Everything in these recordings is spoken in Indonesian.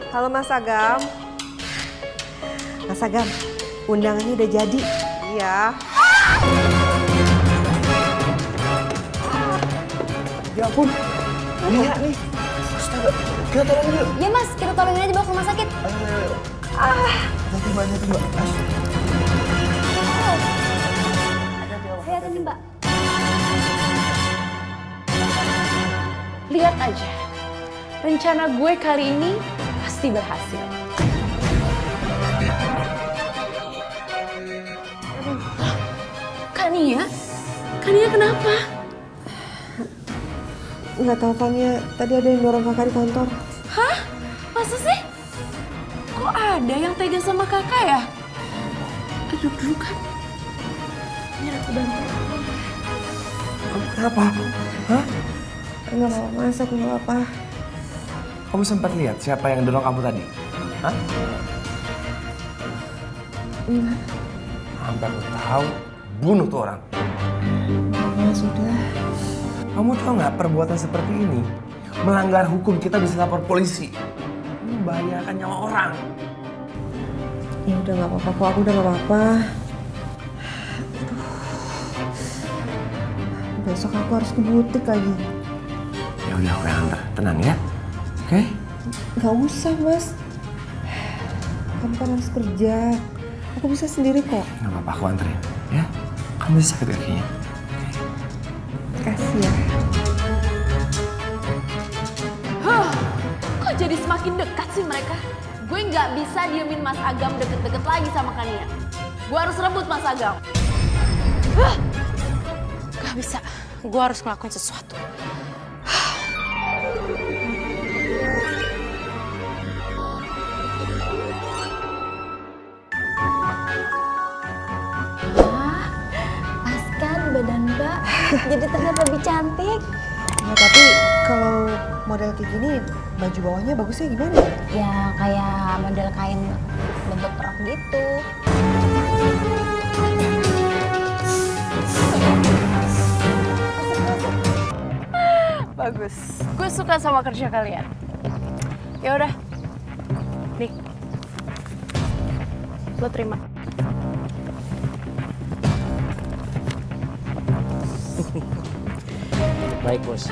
Halo Mas Agam. Mas Agam, undangannya udah jadi. Iya. Ya ampun, Nia nih. Astaga, kita tolongin yuk. Ya mas, kita tolongin aja bawa ke rumah sakit. Ayo. Hati mbak. Hati-hati nih mbak. Lihat aja, rencana gue kali ini pasti berhasil. Kak Nia kenapa? Nggak tahu Fania, tadi ada yang dorong kakak di kantor. Hah? Masa sih? Kok ada yang tega sama kakak ya? Duduk dulu kan. Biar aku bantu. Kamu kenapa? Hah? Nggak apa-apa Mas, aku nggak apa. Kamu sempat lihat siapa yang dorong kamu tadi? Hah? Enggak. Sampai aku tahu, bunuh tuh orang. Ya sudah. Kamu tahu nggak perbuatan seperti ini melanggar hukum, kita bisa lapor polisi. Ini membahayakan nyawa orang. Ya udah nggak apa-apa kok, aku udah nggak apa-apa. Besok aku harus ke butik lagi. Ya udah aku yang antar, tenang ya. Oke? Nggak usah Mas. Kamu kan harus kerja. Aku bisa sendiri kok. Nggak apa-apa, aku anterin. Ya? Kamu bisa sakit kakinya. Kasih ya. Kok jadi semakin dekat sih mereka? Gue nggak bisa diemin Mas Agam deket-deket lagi sama Kania. Gue harus rebut Mas Agam. Gak bisa, gue harus ngelakuin sesuatu. Pas kan badan mbak, jadi terlihat lebih cantik. Ya, tapi kalau model kayak gini, baju bawahnya bagusnya gimana? Ya kayak model kain bentuk rok gitu. Bagus, gue suka sama kerja kalian. Ya udah, nih, lo terima. Baik bos.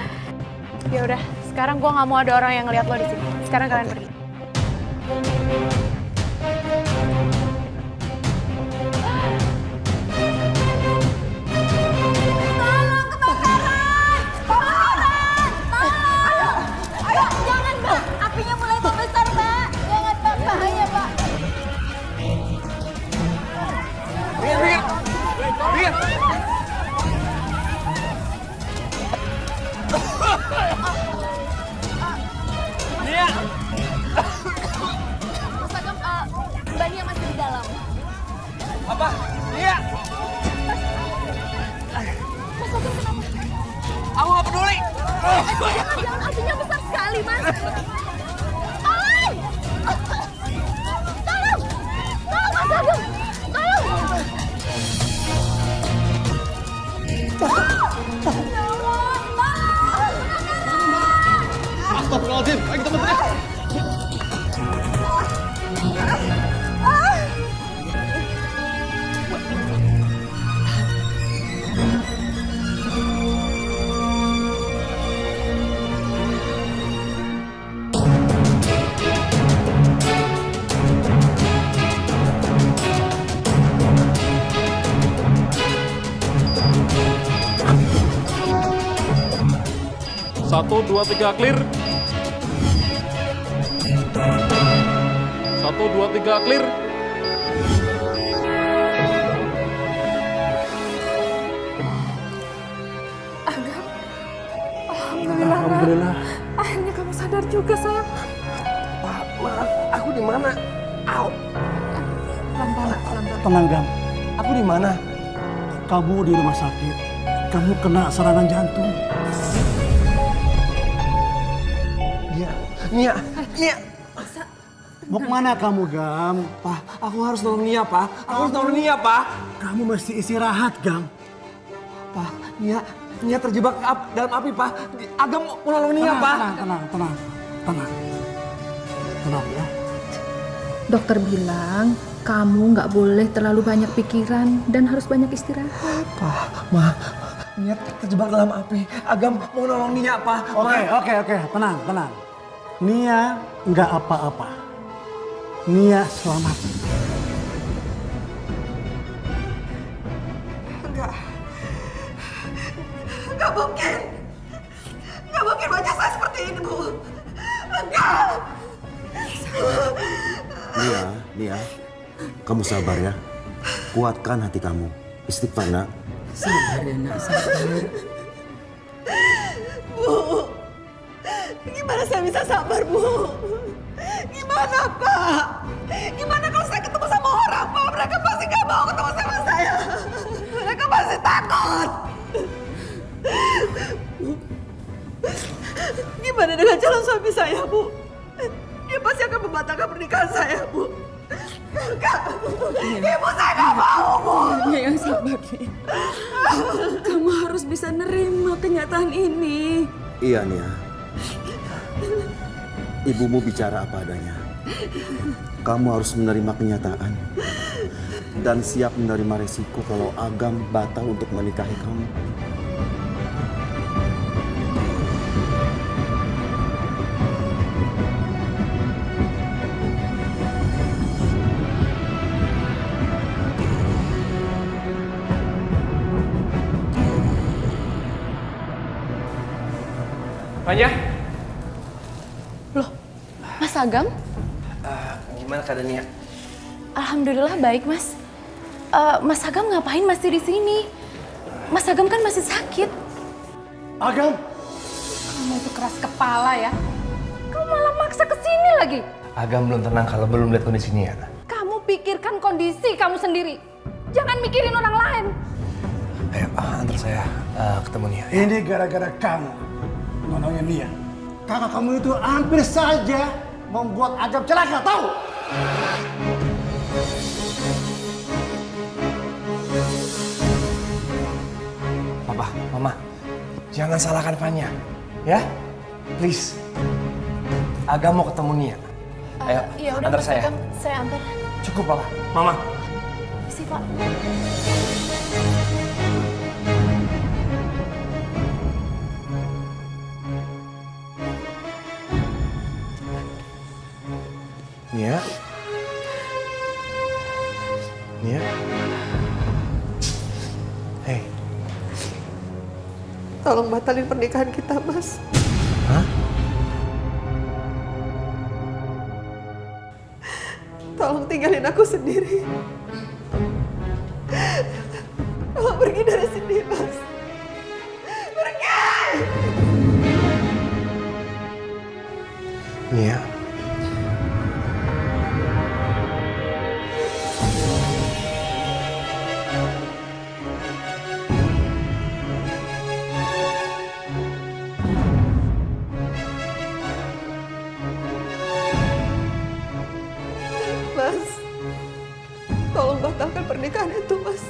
Ya udah, sekarang gue nggak mau ada orang yang ngeliat lo di sini. Sekarang kalian pergi. Jangan mbak, apinya mulai membesar mbak. Jangan mbak, bahaya mbak. Mas Agam, Mbak Nia masih di dalam. Apa? Iya. Mas Agam kenapa? Aku nggak peduli. Jangan, apinya besar sekali, Mas. Tolong! Tolong! Tolong, Mas Agam! Tolong! Astagfirullahaladzim, ayo kita bentar. Satu, dua, tiga, clear. Satu, dua, tiga, clear. Agam, Alhamdulillah. Akhirnya kamu sadar juga, sayang. Pak, maaf, aku di mana? Au. Pelan-pelan. Tenang Gam, Aku di mana? kamu di rumah sakit. Kamu kena serangan jantung. Nia. Mau kemana kamu Gam? Pak, aku harus nolong Nia, Pak. Aku harus nolong Nia, Pak. Kamu mesti istirahat Gam. Pak, Nia terjebak dalam api, Pak. Agam mau nolong Nia, Pak. Tenang. Kenapa ya? Dokter bilang kamu nggak boleh terlalu banyak pikiran dan harus banyak istirahat. Pak, Ma, Nia terjebak dalam api. Agam mau nolong Nia, Pak. Oke. Tenang. Nia nggak apa-apa. Nia selamat. Nggak mungkin. Nggak mungkin wajah saya seperti ini, Bu. Enggak. Nia, kamu sabar ya. Kuatkan hati kamu. Istighfar, nak. Sabar ya, nak. Sabar. Bu, gimana saya bisa sabar, Bu? Gimana, Pak? Gimana kalau saya ketemu sama orang, Pak? Mereka pasti nggak mau ketemu sama saya. Mereka pasti takut. Gimana dengan calon suami saya, Bu? Dia pasti akan membatalkan pernikahan saya, Bu. Enggak. Ibu saya nggak mau, Bu. Yang sabar nih. Kamu harus bisa nerima kenyataan ini. Iya, Nia. Ibumu bicara apa adanya. Kamu harus menerima kenyataan. Dan siap menerima resiko kalau Agam batal untuk menikahi kamu. Fanya? Loh, Mas Agam? Gimana keadaan Nia? Alhamdulillah baik, Mas. Mas Agam ngapain masih di sini? Mas Agam kan masih sakit. Agam, Kamu itu keras kepala ya. Kamu malah maksa ke sini lagi. Agam belum tenang kalau belum lihat kondisi Nia. Kamu pikirkan kondisi kamu sendiri. Jangan mikirin orang lain. Ayo, antar saya ketemu Nia. ini gara-gara kamu. Nonongnya Nia. Kakak kamu itu hampir saja membuat Agam celaka, tahu? Papa, Mama, jangan salahkan Fanya, ya? Please. Agam mau ketemu Nia. Ayo, Ya udah, antar Mas saya. Agam, saya antar. Cukup, Papa. Mama. Isi, Pak. Nia. Nia. Hei. Tolong batalin pernikahan kita, Mas. Hah? Tolong tinggalin aku sendiri. Tolong pergi dari sini, Mas. Pergi! Nia. Mas, tolong batalkan pernikahan itu, Mas.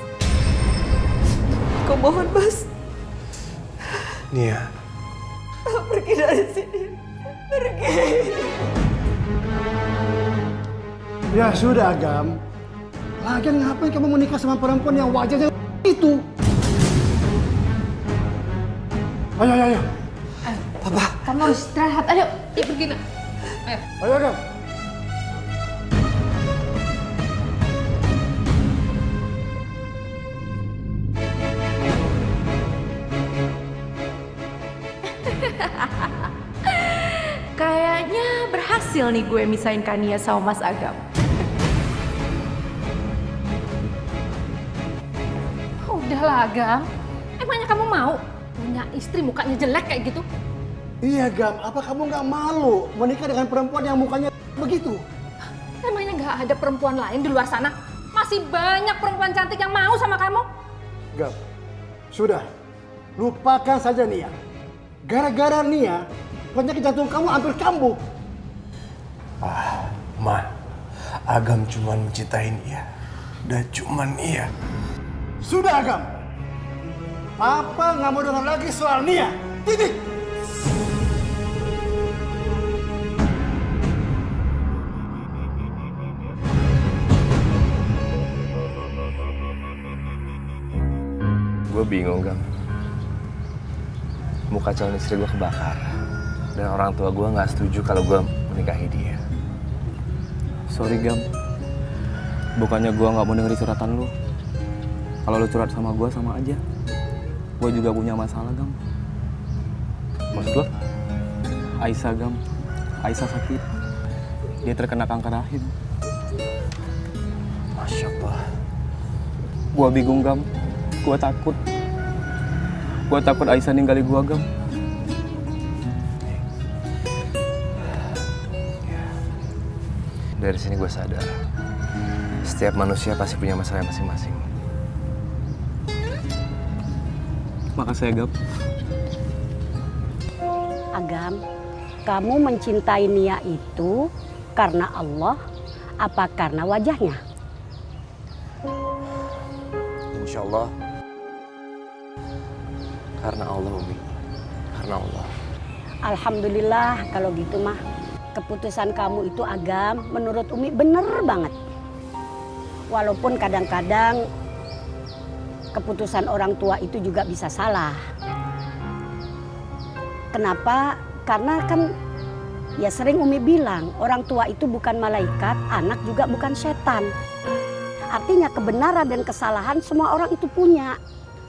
Aku mohon, Mas. Nia. Tolong pergi dari sini. Pergi. Ya sudah, Agam. Lagian ngapain kamu menikah sama perempuan yang wajahnya itu? Ayo. Kamu harus istirahat. Ayo, pergi nak. Ayo, Agam. Kayaknya berhasil nih gue misahin Kania sama Mas Agam. Udahlah Agam, emangnya kamu mau punya istri mukanya jelek kayak gitu? Iya, Gam. Apa kamu nggak malu menikah dengan perempuan yang mukanya begitu? Emangnya nggak ada perempuan lain di luar sana? Masih banyak perempuan cantik yang mau sama kamu. Gam, sudah. Lupakan saja Nia. Gara-gara Nia, penyakit jantung kamu hampir kambuh. Ma, Agam cuman mencintai Nia. Dan cuman Nia. Sudah, Agam. Papa nggak mau dengar lagi soal Nia. Titik. bingung, Gam. Muka calon istri gue kebakar. Dan orang tua gue nggak setuju kalau gue menikahi dia. Sorry, Gam. Bukannya gue nggak mau dengerin curhatan lu. Kalau lu curhat sama gue sama aja. Gue juga punya masalah, Gam. Maksud lo? Aisyah, Gam. Aisyah sakit. Dia terkena kanker rahim. Masya Allah. Gue bingung, Gam. Gue takut. Gue takut Aisyah ninggalin gue, Gam. Dari sini gue sadar, setiap manusia pasti punya masalah masing-masing. Makasih ya, Gam. Agam, kamu mencintai Nia itu karena Allah apa karena wajahnya? Insya Allah, karena Allah, Umi. Karena Allah. Alhamdulillah kalau gitu mah. Keputusan kamu itu, Agam, menurut Umi bener banget. Walaupun kadang-kadang keputusan orang tua itu juga bisa salah. Kenapa? Karena kan ya sering Umi bilang, orang tua itu bukan malaikat, anak juga bukan setan. Artinya kebenaran dan kesalahan semua orang itu punya.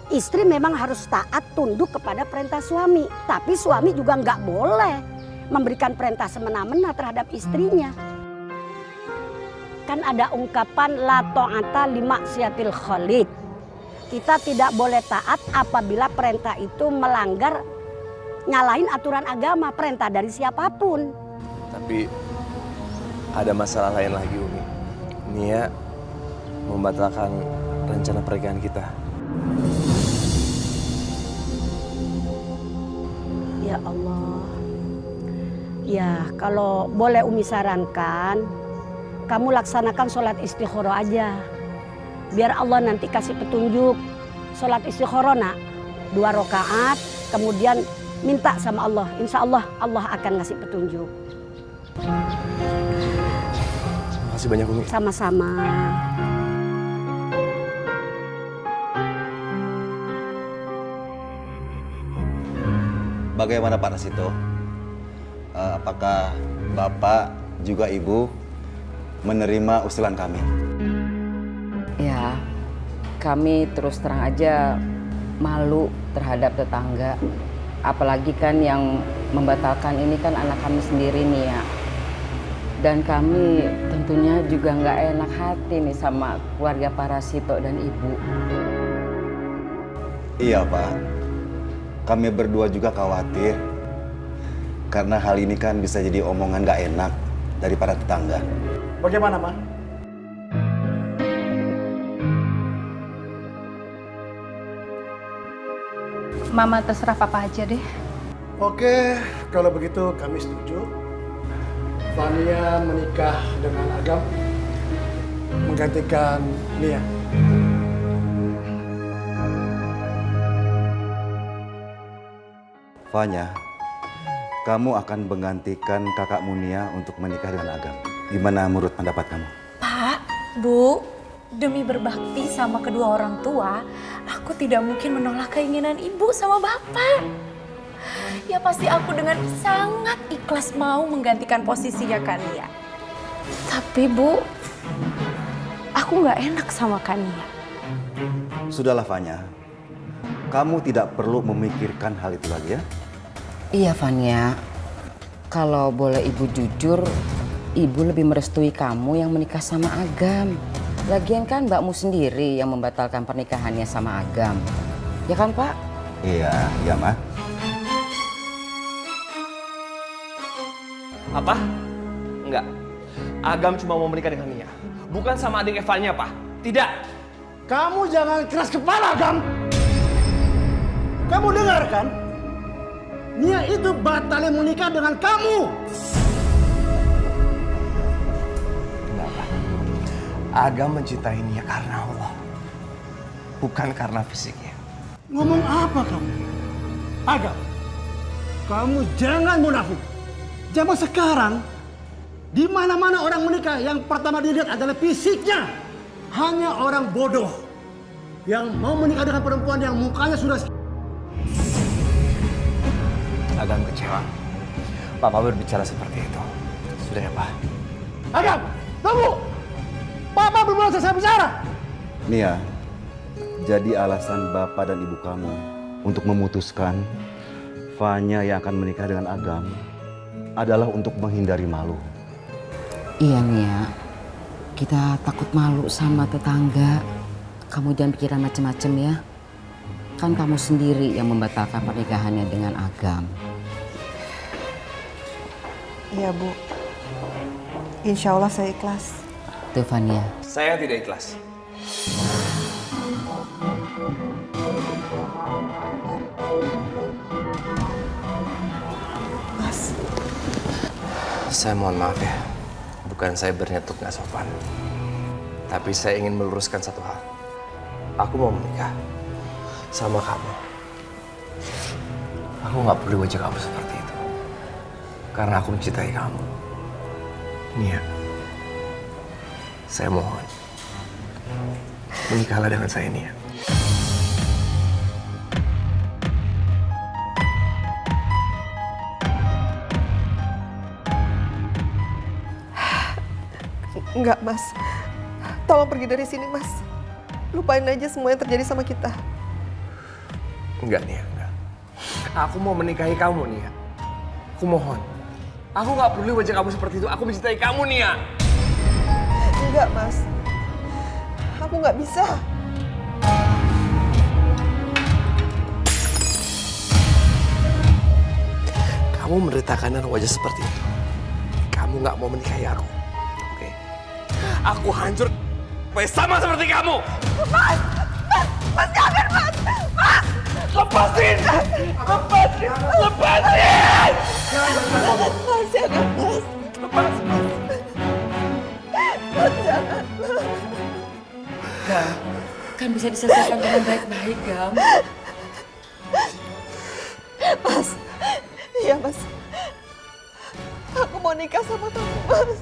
Istri memang harus taat tunduk kepada perintah suami. Tapi suami juga nggak boleh memberikan perintah semena-mena terhadap istrinya. Kan ada ungkapan la ta'ata li maksiatil khaliq. Kita tidak boleh taat apabila perintah itu melanggar, nyalahin aturan agama, perintah dari siapapun. Tapi ada masalah lain lagi, Umi. Nia membatalkan rencana pernikahan kita. Ya Allah. Ya, kalau boleh Umi sarankan, kamu laksanakan sholat istikharah aja. Biar Allah nanti kasih petunjuk. Sholat istikharah, nak, 2 rakaat, kemudian minta sama Allah. Insya Allah, Allah akan ngasih petunjuk. Makasih banyak, Umi. Sama-sama. Bagaimana Pak Rasito? Apakah Bapak juga Ibu menerima usulan kami? Ya, kami terus terang aja malu terhadap tetangga. Apalagi kan yang membatalkan ini kan anak kami sendiri nih ya. Dan kami tentunya juga nggak enak hati nih sama keluarga Pak Rasito dan Ibu. Iya Pak, kami berdua juga khawatir. Karena hal ini kan bisa jadi omongan nggak enak dari para tetangga. Bagaimana, Ma? Mama terserah papa aja deh. Oke, kalau begitu kami setuju. Fania menikah dengan Agam, menggantikan Nia. Fanya, kamu akan menggantikan kakakmu Nia untuk menikah dengan Agam. Gimana menurut pendapat kamu? Pak, Bu, demi berbakti sama kedua orang tua, aku tidak mungkin menolak keinginan ibu sama bapak. Ya pasti aku dengan sangat ikhlas mau menggantikan posisinya Kania. Tapi Bu, aku nggak enak sama Kania. Sudahlah Fanya, kamu tidak perlu memikirkan hal itu lagi ya. Iya Fania, kalau boleh Ibu jujur, Ibu lebih merestui kamu yang menikah sama Agam. Lagian kan mbakmu sendiri yang membatalkan pernikahannya sama Agam. Ya kan Pak? Iya, iya Ma. Apa? Enggak. Agam cuma mau menikah dengan Nia. Bukan sama adik Evanya, Pak. Tidak. Kamu jangan keras kepala, Agam. Kamu dengar kan? Nia itu batalin menikah dengan kamu. Enggak, Pak. Agam mencintai Nia karena Allah. Bukan karena fisiknya. Ngomong apa kamu? Agam, kamu jangan munafik. Zaman sekarang, di mana-mana orang menikah yang pertama dilihat adalah fisiknya. Hanya orang bodoh yang mau menikah dengan perempuan yang mukanya sudah... Agam kecewa. Papa berbicara seperti itu. Sudah ya, Pak? Agam, tunggu! Papa belum selesai bicara! Nia, jadi alasan bapak dan ibu kamu untuk memutuskan Fanya yang akan menikah dengan Agam adalah untuk menghindari malu. Iya Nia, kita takut malu sama tetangga. Kamu jangan pikiran macem-macem ya. Kan kamu sendiri yang membatalkan pernikahannya dengan Agam. Iya Bu, insya Allah saya ikhlas. Tuh Fania. Saya tidak ikhlas. Mas, Saya mohon maaf ya. Bukan saya berniat untuk nggak sopan. Tapi saya ingin meluruskan satu hal. Aku mau menikah sama kamu. Aku nggak perlu wajah kamu seperti itu. Karena aku mencintai kamu. Nia, saya mohon. Menikahlah dengan saya, Nia. enggak Mas. Tolong pergi dari sini Mas. Lupain aja semua yang terjadi sama kita. Enggak, Nia, enggak. Aku mau menikahi kamu, Nia. Aku mohon. Aku nggak peduli wajah kamu seperti itu. Aku mencintai kamu, Nia. Enggak Mas. Aku nggak bisa. Kamu menderitakan dengan wajah seperti itu. Kamu nggak mau menikahi aku. Oke? Aku hancur supaya sama seperti kamu. Mas! Mas jangan Mas! Mas! Lepasin! Lepasin! Lepasin! Mas jangan Mas! Lepasin! Mas jangan Mas! Gam, kan bisa diselesaikan dengan baik-baik Gam. Mas, iya Mas. Aku mau nikah sama kamu Mas.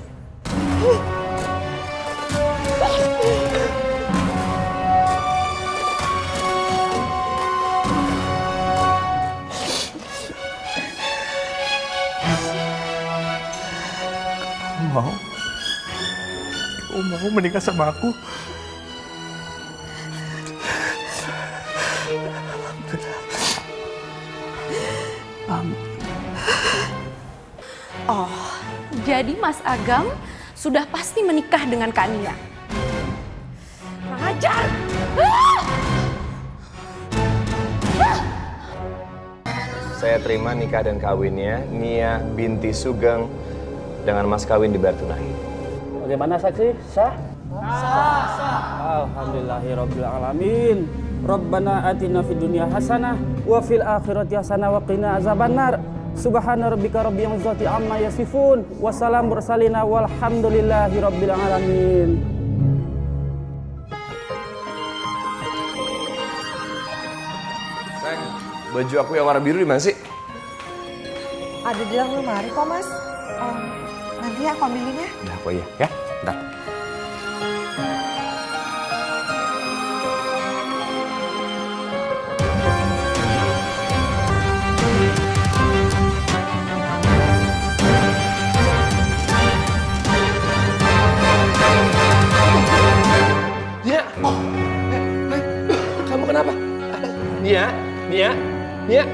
Mau? Kamu mau menikah sama aku? Oh, jadi Mas Agam sudah pasti menikah dengan Kak Nia. Kurang ajar! Saya terima nikah dan kawinnya Nia binti Sugeng dengan mas kawin dibayar tunai. Bagaimana saksi? Sah? Sah. Alhamdulillahirabbil alamin. Rabbana atina fid dunya hasanah wa fil akhirati hasanah wa qina azabannar. Subhana rabbika rabbil izzati amma yasifun wa salam mursalina walhamdulillahirabbil alamin. Sayang, baju aku yang warna biru di mana sih? Ada di dalam lemari kok Mas. Nanti aku ambilin ya. Udah aku iya, ya. Bentar. Nia, kamu kenapa? Nia, Nia, Nia.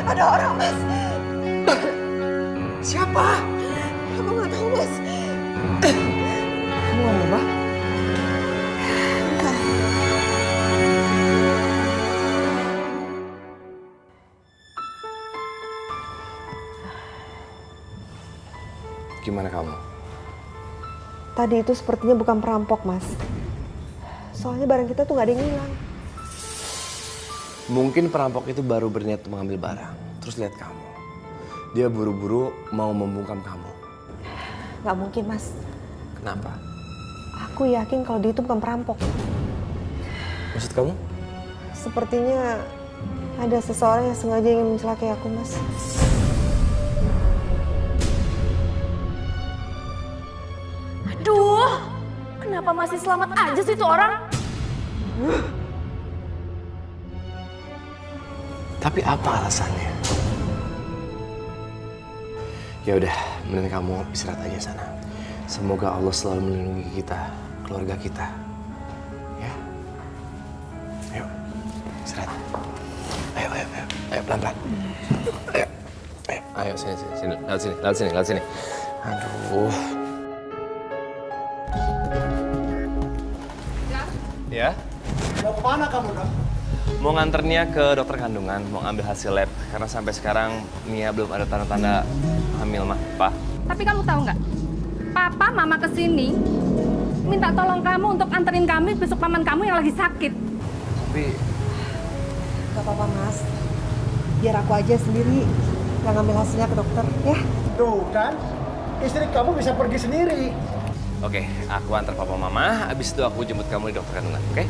Ada orang Mas. Siapa? Aku nggak tahu Mas. Kamu ngomong apa? Enggak. Gimana kamu? Tadi itu sepertinya bukan perampok Mas. Soalnya barang kita tuh nggak ada yang hilang. Mungkin perampok itu baru berniat mengambil barang. Terus lihat kamu. Dia buru-buru mau membungkam kamu. Nggak mungkin Mas. Kenapa? Aku yakin kalau dia itu bukan perampok. Maksud kamu? Sepertinya ada seseorang yang sengaja ingin mencelakai aku Mas. Aduh, kenapa masih selamat aja sih itu orang? Tapi apa alasannya? Ya udah, mending kamu istirahat aja sana. Semoga Allah selalu melindungi kita, keluarga kita. Ya. Ayo, istirahat. Ayo, pelan-pelan. Ayo, sini. Lewat sini. Aduh. Ya? Mau kemana kamu, Dok? Mau nganter Nia ke dokter kandungan, mau ambil hasil lab. Karena sampai sekarang Nia belum ada tanda-tanda hamil, mah, Pak. Tapi kamu tahu nggak? Papa, mama kesini minta tolong kamu untuk anterin kami besok paman kamu yang lagi sakit. Tapi Gak apa-apa, Mas. Biar aku aja sendiri yang ngambil hasilnya ke dokter, ya? Tuh kan, istri kamu bisa pergi sendiri. oke, aku antar papa mama, abis itu aku jemput kamu di dokter kandungan, oke?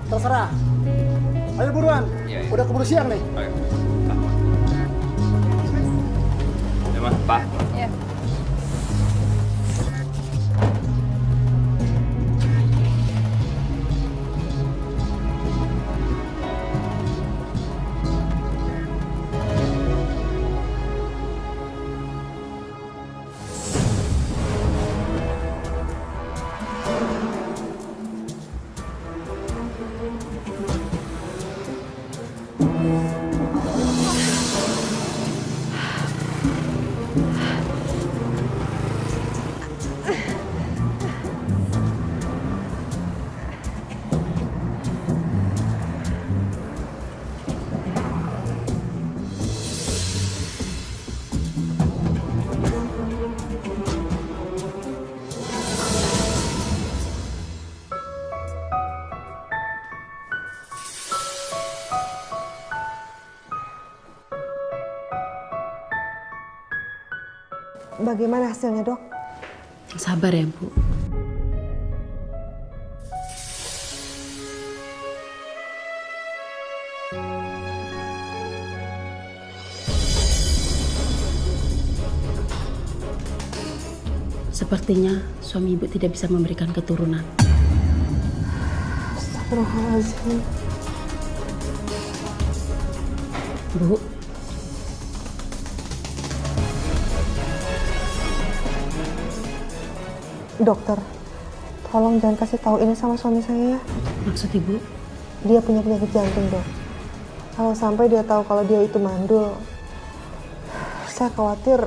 Terserah. Ayo buruan, Iya. udah keburu siang nih. Oke. Ya, Ma, Pak. Ya. Bagaimana hasilnya, Dok? Sabar ya, Bu. Sepertinya suami Ibu tidak bisa memberikan keturunan. Astagfirullahaladzim. Bu, Dokter, tolong jangan kasih tahu ini sama suami saya ya. maksud Ibu? Dia punya penyakit jantung, Dok. Kalau sampai dia tahu kalau dia itu mandul, saya khawatir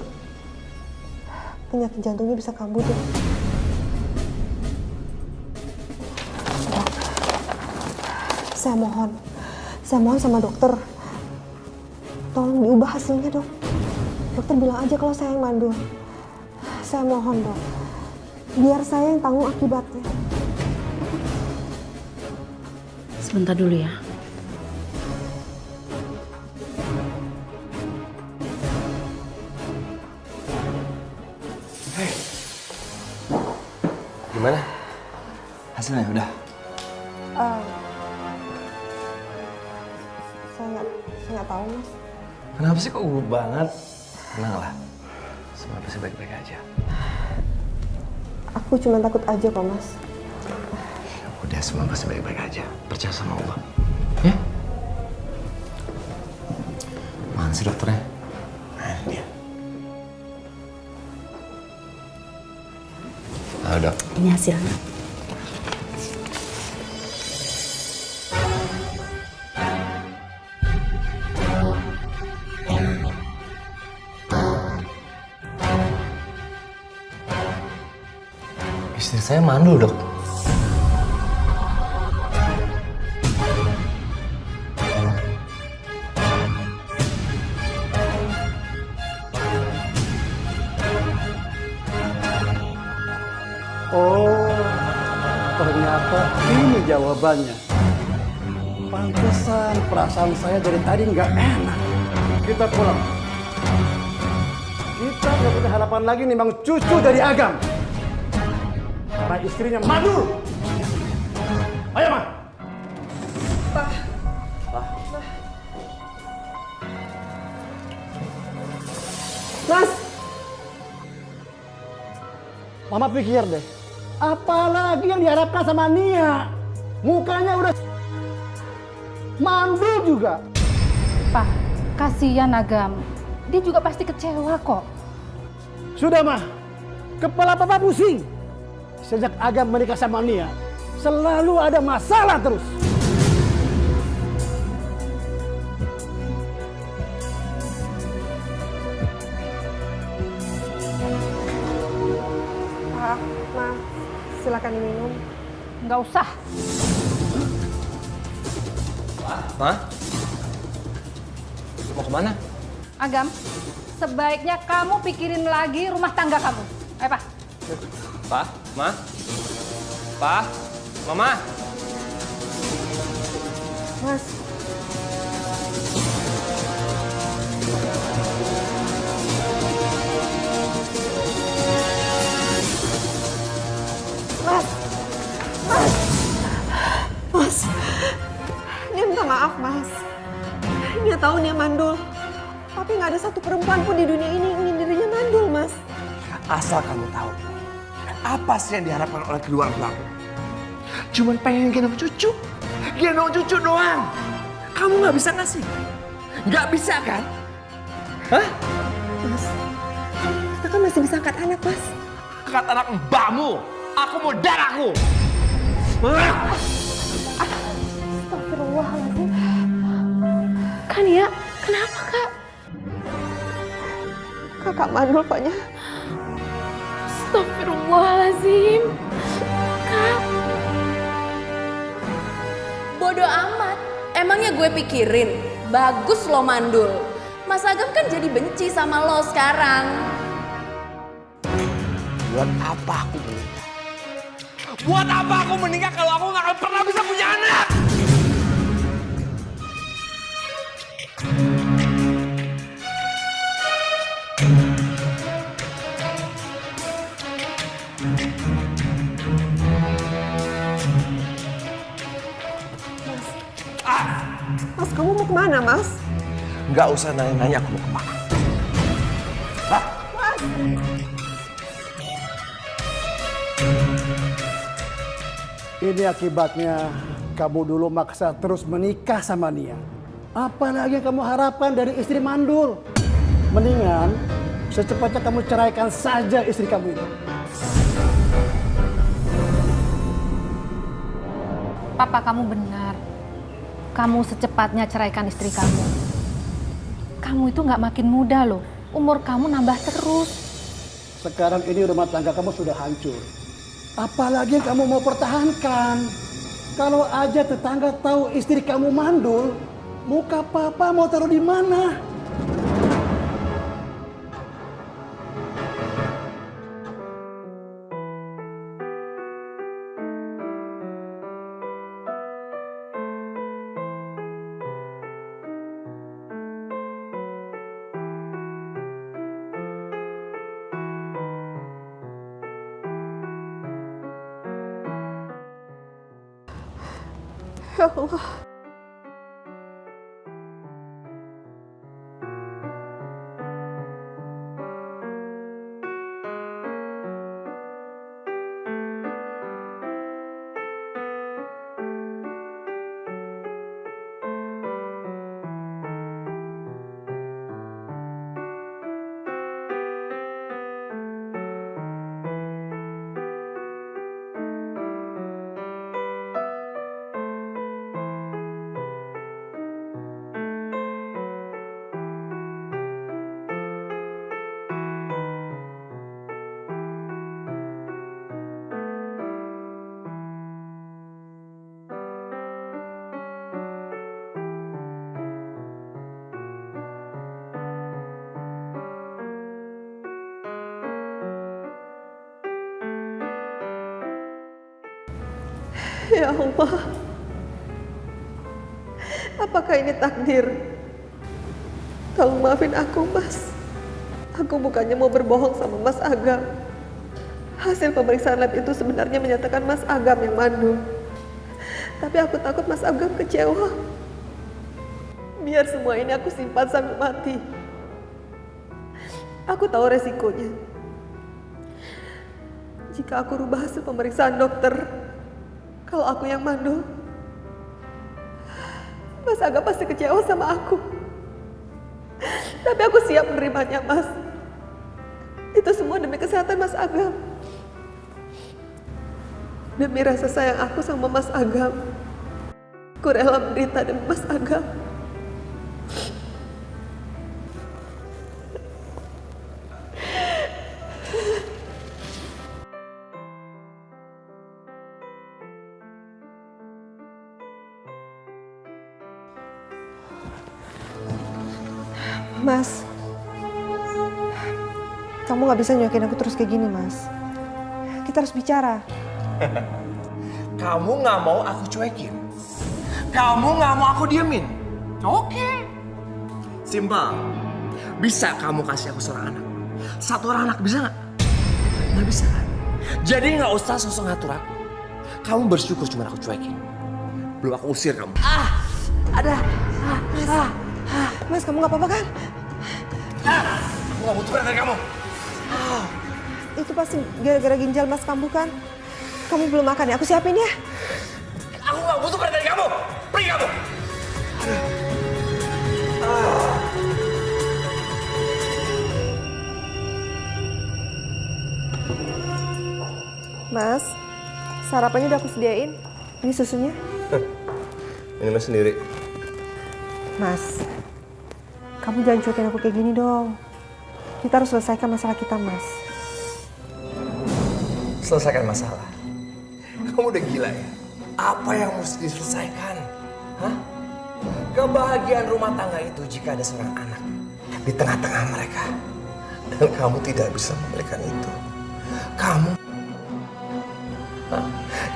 penyakit jantungnya bisa kambuh, Dok. Dok, saya mohon sama dokter, tolong diubah hasilnya, Dok. Dokter bilang aja kalau saya yang mandul. Saya mohon, Dok. Biar saya yang tanggung akibatnya. Sebentar dulu ya. Gimana? Hasilnya udah? Saya nggak tahu, Mas. Kenapa sih kok gugup banget? Tenanglah, semua pasti baik-baik aja. Aku cuma takut aja kok, Mas. Udah, semua pasti baik-baik aja. Percaya sama Allah. Ya? Mana sih dokternya? Nah, dia. Halo, Dok. Ini hasilnya. Istri saya mandul, Dok. Oh, ternyata ini jawabannya. Pantesan perasaan saya dari tadi nggak enak. Kita pulang. Kita nggak punya harapan lagi nih Bang cucu dari Agam. Karena istrinya mandul. Ayo, Ma. Mas! Mama pikir deh, apalagi yang diharapkan sama Nia? Mukanya udah mandul juga. Pak, kasihan Agam. Dia juga pasti kecewa kok. Sudah mah, kepala papa pusing. Sejak Agam menikah sama Nia, selalu ada masalah terus. Pak, Ma, silakan diminum. Nggak usah. Ma? Mau kemana? Agam, sebaiknya kamu pikirin lagi rumah tangga kamu. Ayo, Pak. Pa? Ma? Pa? Mama? Mas. Mas. Mas. Mas. Dia minta maaf, Mas. Dia tahu dia mandul. Tapi nggak ada satu perempuan pun di dunia ini yang ingin dirinya mandul, Mas. Asal kamu tahu, apa sih yang diharapkan oleh kedua orang tuaku? Cuman pengen gendong cucu. Gendong cucu doang. Kamu nggak bisa ngasih. Nggak bisa kan? Hah? Mas, kita kan masih bisa angkat anak, Mas. Angkat anak mbakmu. Aku mau darahku. Astagfirullahaladzim. Kan ya, kenapa Kak? Kakak mandul, Paknya. Astagfirullahaladzim. Kak. Bodoh amat. Emangnya gue pikirin, bagus lo mandul. Mas Agam kan jadi benci sama lo sekarang. Buat apa aku menikah? Buat apa aku menikah kalau aku nggak akan pernah bisa punya anak? Mas, kamu mau kemana, Mas? Nggak usah nanya-nanya aku mau kemana. Hah? Mas! Ini akibatnya kamu dulu maksa terus menikah sama Nia. Apalagi yang kamu harapkan dari istri mandul. Mendingan secepatnya kamu ceraikan saja istri kamu itu. Papa, kamu benar. Kamu secepatnya ceraikan istri kamu. Kamu itu nggak makin muda loh. Umur kamu nambah terus. Sekarang ini rumah tangga kamu sudah hancur. Apalagi yang kamu mau pertahankan. Kalau aja tetangga tahu istri kamu mandul, muka papa mau taruh di mana? Ya Allah. Ya Allah, apakah ini takdir? Tolong maafin aku, Mas. Aku bukannya mau berbohong sama Mas Agam. Hasil pemeriksaan lab itu sebenarnya menyatakan Mas Agam yang mandul. Tapi aku takut Mas Agam kecewa. Biar semua ini aku simpan sampai mati. Aku tahu resikonya. Jika aku rubah hasil pemeriksaan dokter, kalau aku yang mandul, Mas Agam pasti kecewa sama aku. Tapi aku siap menerimanya, Mas. Itu semua demi kesehatan Mas Agam. Demi rasa sayang aku sama Mas Agam. Aku rela menderita demi Mas Agam. Mas, kamu gak bisa nyuakin aku terus kayak gini, Mas. Kita harus bicara. Kamu gak mau aku cuekin? Kamu gak mau aku diemin? Oke. Simpel. Bisa kamu kasih aku seorang anak? Satu orang anak bisa gak? Gak bisa kan? Jadi gak usah sosok ngatur aku. Kamu bersyukur cuma aku cuekin. Belum aku usir kamu. Mas, kamu gak apa-apa kan? Aku gak butuh dari kamu. Itu pasti gara-gara ginjal Mas kambuh kan? Kamu belum makan ya? Aku siapin ya. Aku gak butuh dari kamu. Pergi kamu. Mas, sarapannya udah aku sediain. Ini susunya. Minumnya sendiri. Mas, kamu jangan cuekin aku kayak gini dong. Kita harus selesaikan masalah kita, Mas. Selesaikan masalah? Kamu udah gila ya? Apa yang mesti diselesaikan? Hah? Kebahagiaan rumah tangga itu jika ada seorang anak di tengah-tengah mereka. Dan kamu tidak bisa memberikan itu. Kamu... Hah?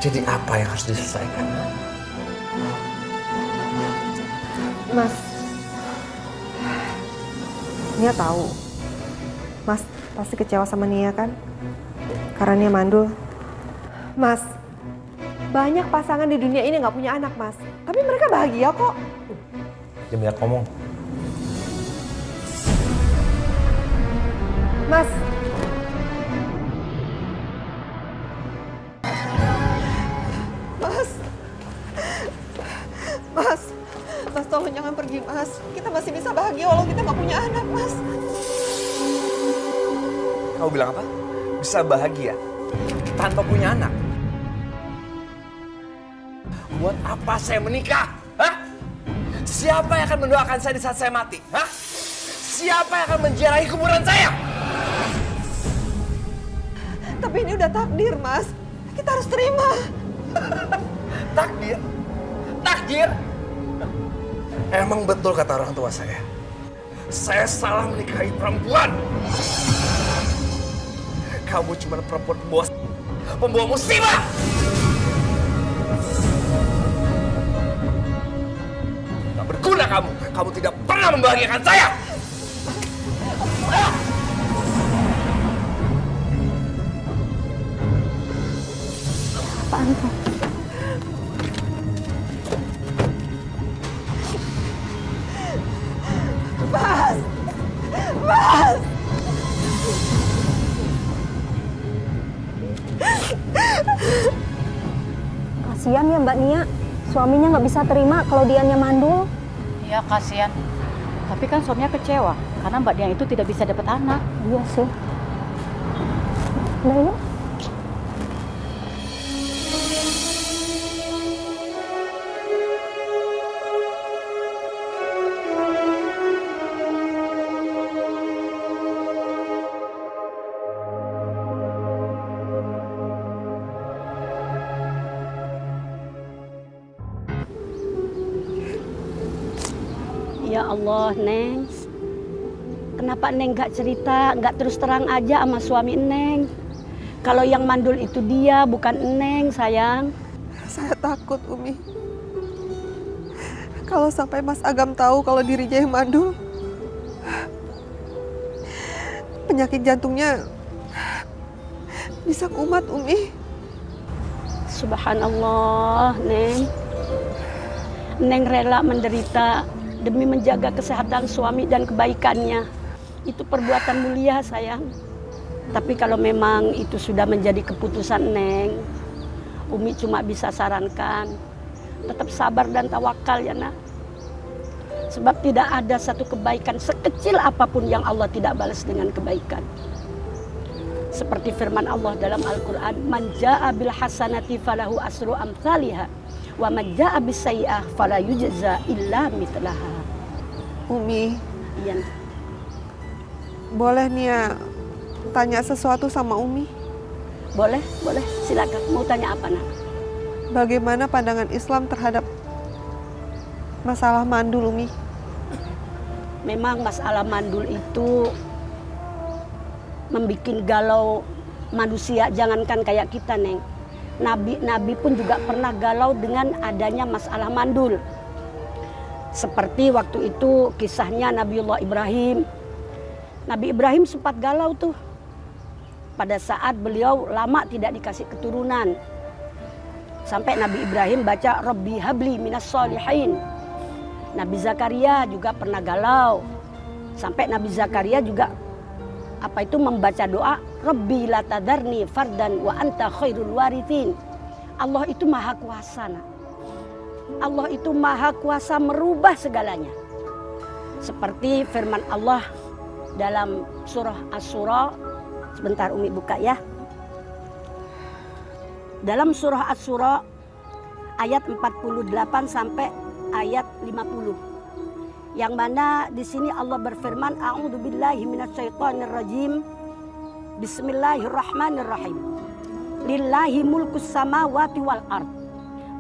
Jadi apa yang harus diselesaikan? Mas, Nia tahu. Mas pasti kecewa sama Nia kan? Karena Nia mandul. Mas, banyak pasangan di dunia ini nggak punya anak, Mas. Tapi mereka bahagia kok. Jangan banyak ngomong. Mas. Mas, tolong jangan pergi, Mas. Kita masih bisa bahagia walau kita nggak punya anak, Mas. Kamu bilang apa? Bisa bahagia tanpa punya anak? Buat apa saya menikah? Hah? Siapa yang akan mendoakan saya di saat saya mati? Hah? Siapa yang akan menziarahi kuburan saya? Tapi ini udah takdir, Mas. Kita harus terima. Takdir? Takdir? Emang betul kata orang tua saya. Saya salah menikahi perempuan. Kamu cuma perempuan pembawa musibah. Gak berguna kamu. Kamu tidak pernah membahagiakan saya. Apaan tuh? Mas! Mas! Kasian ya Mbak Nia, suaminya nggak bisa terima kalau dianya mandul. Iya, kasihan. Tapi kan suaminya kecewa karena Mbak Dian itu tidak bisa dapat anak. Iya sih. Nah, yuk. Ya Allah, Neng. Kenapa Neng gak cerita, gak terus terang aja sama suami Neng? Kalau yang mandul itu dia, bukan Neng, sayang. Saya takut, Umi. Kalau sampai Mas Agam tahu kalau dirinya yang mandul, penyakit jantungnya bisa kumat, Umi. Subhanallah, Neng. Neng rela menderita demi menjaga kesehatan suami dan kebaikannya. Itu perbuatan mulia, sayang. Tapi kalau memang itu sudah menjadi keputusan Neng, Umi cuma bisa sarankan, tetap sabar dan tawakal ya nak. Sebab tidak ada satu kebaikan sekecil apapun yang Allah tidak balas dengan kebaikan. Seperti firman Allah dalam Al-Quran, man ja'a bil hasanati falahu asru amthaliha wa man ja'a bis sayyi'ah fala yujza illa mithlaha. Umi, Iya. boleh Nia tanya sesuatu sama Umi? Boleh, boleh. Silakan. Mau tanya apa nak? Bagaimana pandangan Islam terhadap masalah mandul, Umi? Memang masalah mandul itu membikin galau manusia, jangankan kayak kita, Neng. Nabi pun juga pernah galau dengan adanya masalah mandul. Seperti waktu itu kisahnya Nabiullah Ibrahim. Nabi Ibrahim sempat galau tuh pada saat beliau lama tidak dikasih keturunan. Sampai Nabi Ibrahim baca Rabbi habli minas solihin. Nabi Zakaria juga pernah galau. Sampai Nabi Zakaria juga membaca doa Rabbi la tadarni fardan wa anta khairul warithin. Allah itu maha kuasa nak. Allah itu maha kuasa merubah segalanya. Seperti firman Allah dalam surah Asy-Syura. Sebentar Umi buka ya. Dalam surah Asy-Syura ayat 48 sampai ayat 50. Yang mana di sini Allah berfirman, A'udzubillahi minasyaitonirrajim. Bismillahirrahmanirrahim. Lillahi mulkus samawati wal ard.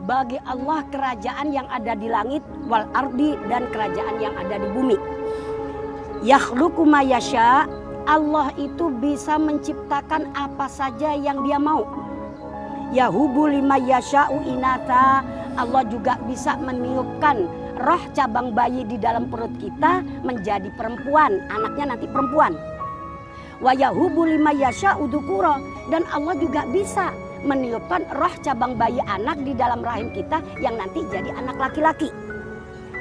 Bagi Allah kerajaan yang ada di langit wal ardi dan kerajaan yang ada di bumi. Yakhluqu ma yasha. Allah itu bisa menciptakan apa saja yang Dia mau. Yahubu lima yasha'u inata. Allah juga bisa meniupkan roh cabang bayi di dalam perut kita menjadi perempuan, anaknya nanti perempuan. Wa yahubu lima yasha'u dzukura, dan Allah juga bisa meniupkan roh cabang bayi anak di dalam rahim kita yang nanti jadi anak laki-laki.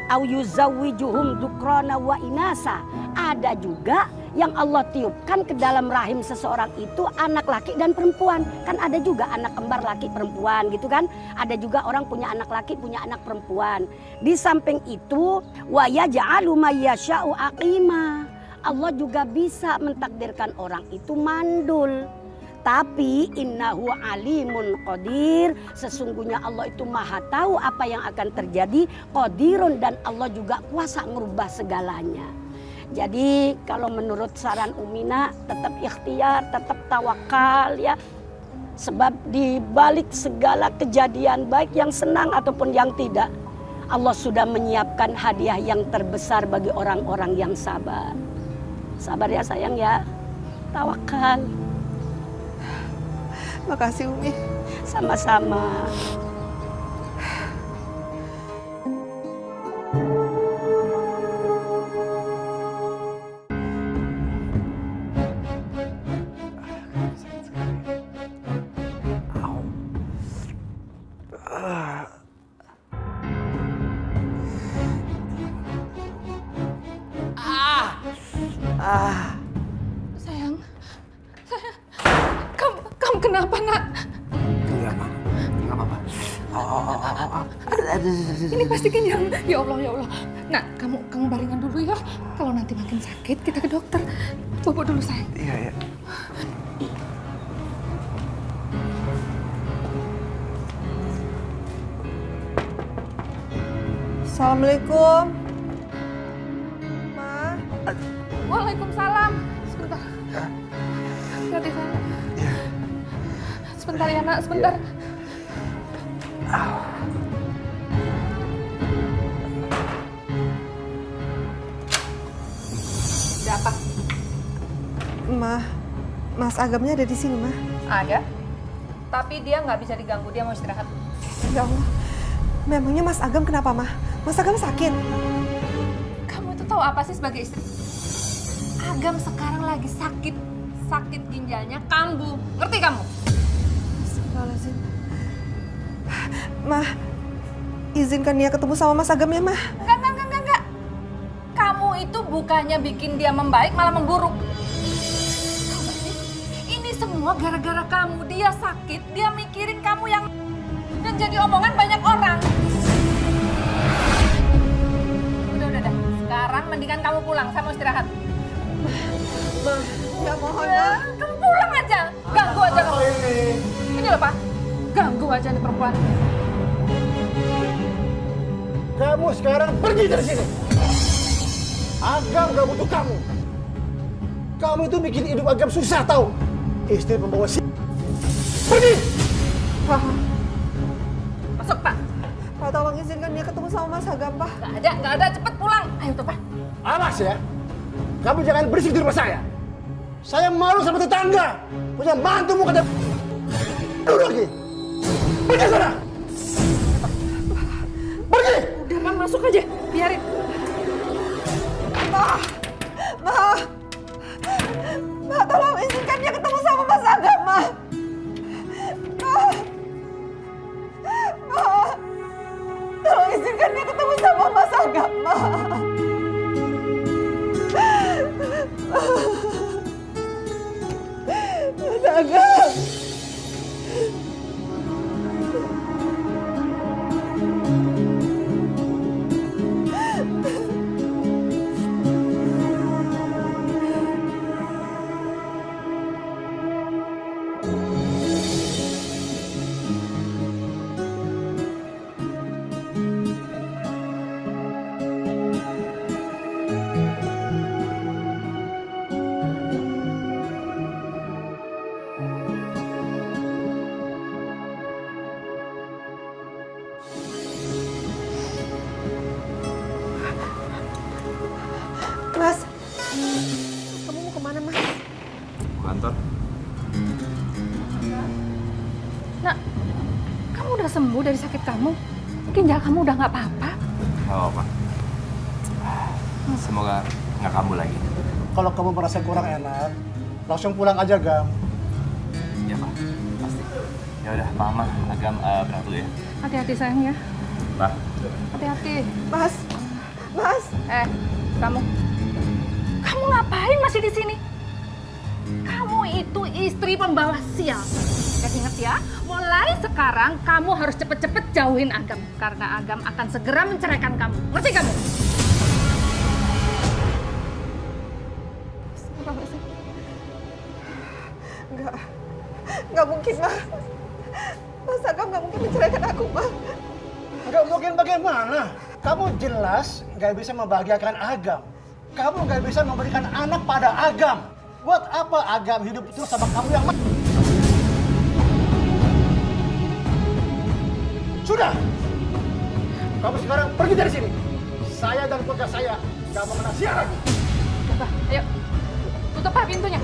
Au yuzawwijuhum dzukrana wa inasa. Ada juga yang Allah tiupkan ke dalam rahim seseorang itu anak laki dan perempuan. Kan ada juga anak kembar laki perempuan gitu kan. Ada juga orang punya anak laki, punya anak perempuan. Di samping itu wa yaj'alu may yasha'u aqima. Allah juga bisa mentakdirkan orang itu mandul. Tapi innahu alimun qadir. Sesungguhnya Allah itu maha tahu apa yang akan terjadi. Qadirun, dan Allah juga kuasa merubah segalanya. Jadi kalau menurut saran Umina, tetap ikhtiar, tetap tawakal ya. Sebab di balik segala kejadian baik yang senang ataupun yang tidak, Allah sudah menyiapkan hadiah yang terbesar bagi orang-orang yang sabar. Sabar ya sayang ya. Tawakal. Makasih Umi. Sama-sama. Sayang, kamu kenapa nak? Enggak, Mak. Enggak apa-apa. Ini pasti kenyang. Ya Allah, ya Allah. Nak, kamu baringan dulu ya. Kalau nanti makin sakit, kita ke dokter. Bobo dulu sayang. Iya, iya. Assalamualaikum. Ma. Waalaikumsalam. Sebentar. Hati-hati sayang. Sebentar ya nak, sebentar. Ada apa? Ma, Mas Agamnya ada di sini, Ma. Ada. Tapi dia nggak bisa diganggu, dia mau istirahat. Ya Allah. Memangnya Mas Agam kenapa, Ma? Mas Agam sakit. Kamu itu tahu apa sih sebagai istri? Agam sekarang lagi sakit. Sakit ginjalnya kambuh. Ngerti kamu? Astagfirullahaladzim. Ma, izinkan dia ketemu sama Mas Agam ya, Ma. Enggak. Kamu itu bukannya bikin dia membaik, malah memburuk. Tahu gak sih? Ini semua gara-gara kamu. Dia sakit, dia mikirin kamu yang jadi omongan banyak orang. Udah. Sekarang mendingan kamu pulang, saya mau istirahat. Ma, ya mohon, Ya, Ma. kamu pulang aja. Ganggu aja kamu. Ini loh, Pak. Ganggu aja nih perempuan. Kamu sekarang pergi dari sini. Agam gak butuh kamu. Kamu itu bikin hidup Agam susah tahu. Istri pembawa si. Pergi. Pak, Masuk, Pak. Pak tolong izinkan dia ketemu sama Mas Agam, Pak. Nggak ada. Cepet pulang. Ayo tuh, Pak. Awas ya. Kamu jangan berisik di rumah saya. Saya malu sama tetangga. Punya mantu mau kena dulu lagi. Pergi sana. Pergi. Udah, Pak, masuk aja. Biarin. Ma, tolong izinkan dia ketemu sama Mas Agam, Ma. Tolong izinkan dia ketemu sama Mas Agam, Ma. Mas Agam. Mas, kamu mau kemana, Mas? Kantor. Nak, kamu udah sembuh dari sakit kamu? Ginjal kamu udah nggak apa-apa? Gak apa-apa. Semoga nggak kambuh lagi. Kalau kamu merasa kurang enak, langsung pulang aja, Gam. Ya Pak, pasti. Ya udah, Mama, Agam berangkat dulu ya. Hati-hati sayang ya. Pak. Hati-hati. Mas, Kamu ngapain masih di sini? Kamu itu istri pembawa sial. Ingat ya, mulai sekarang kamu harus cepet-cepet jauhin Agam. Karena Agam akan segera menceraikan kamu. Ngerti kamu? Nggak mungkin, Ma. Mas Agam nggak mungkin menceraikan aku, Ma. Nggak mungkin bagaimana? Kamu jelas nggak bisa membahagiakan Agam. Kamu nggak bisa memberikan anak pada Agam. Buat apa Agam hidup terus sama kamu yang... Sudah! Kamu sekarang pergi dari sini. Saya dan keluarga saya nggak mau kena sial lagi. Pak, ayo. Tutup Pak pintunya.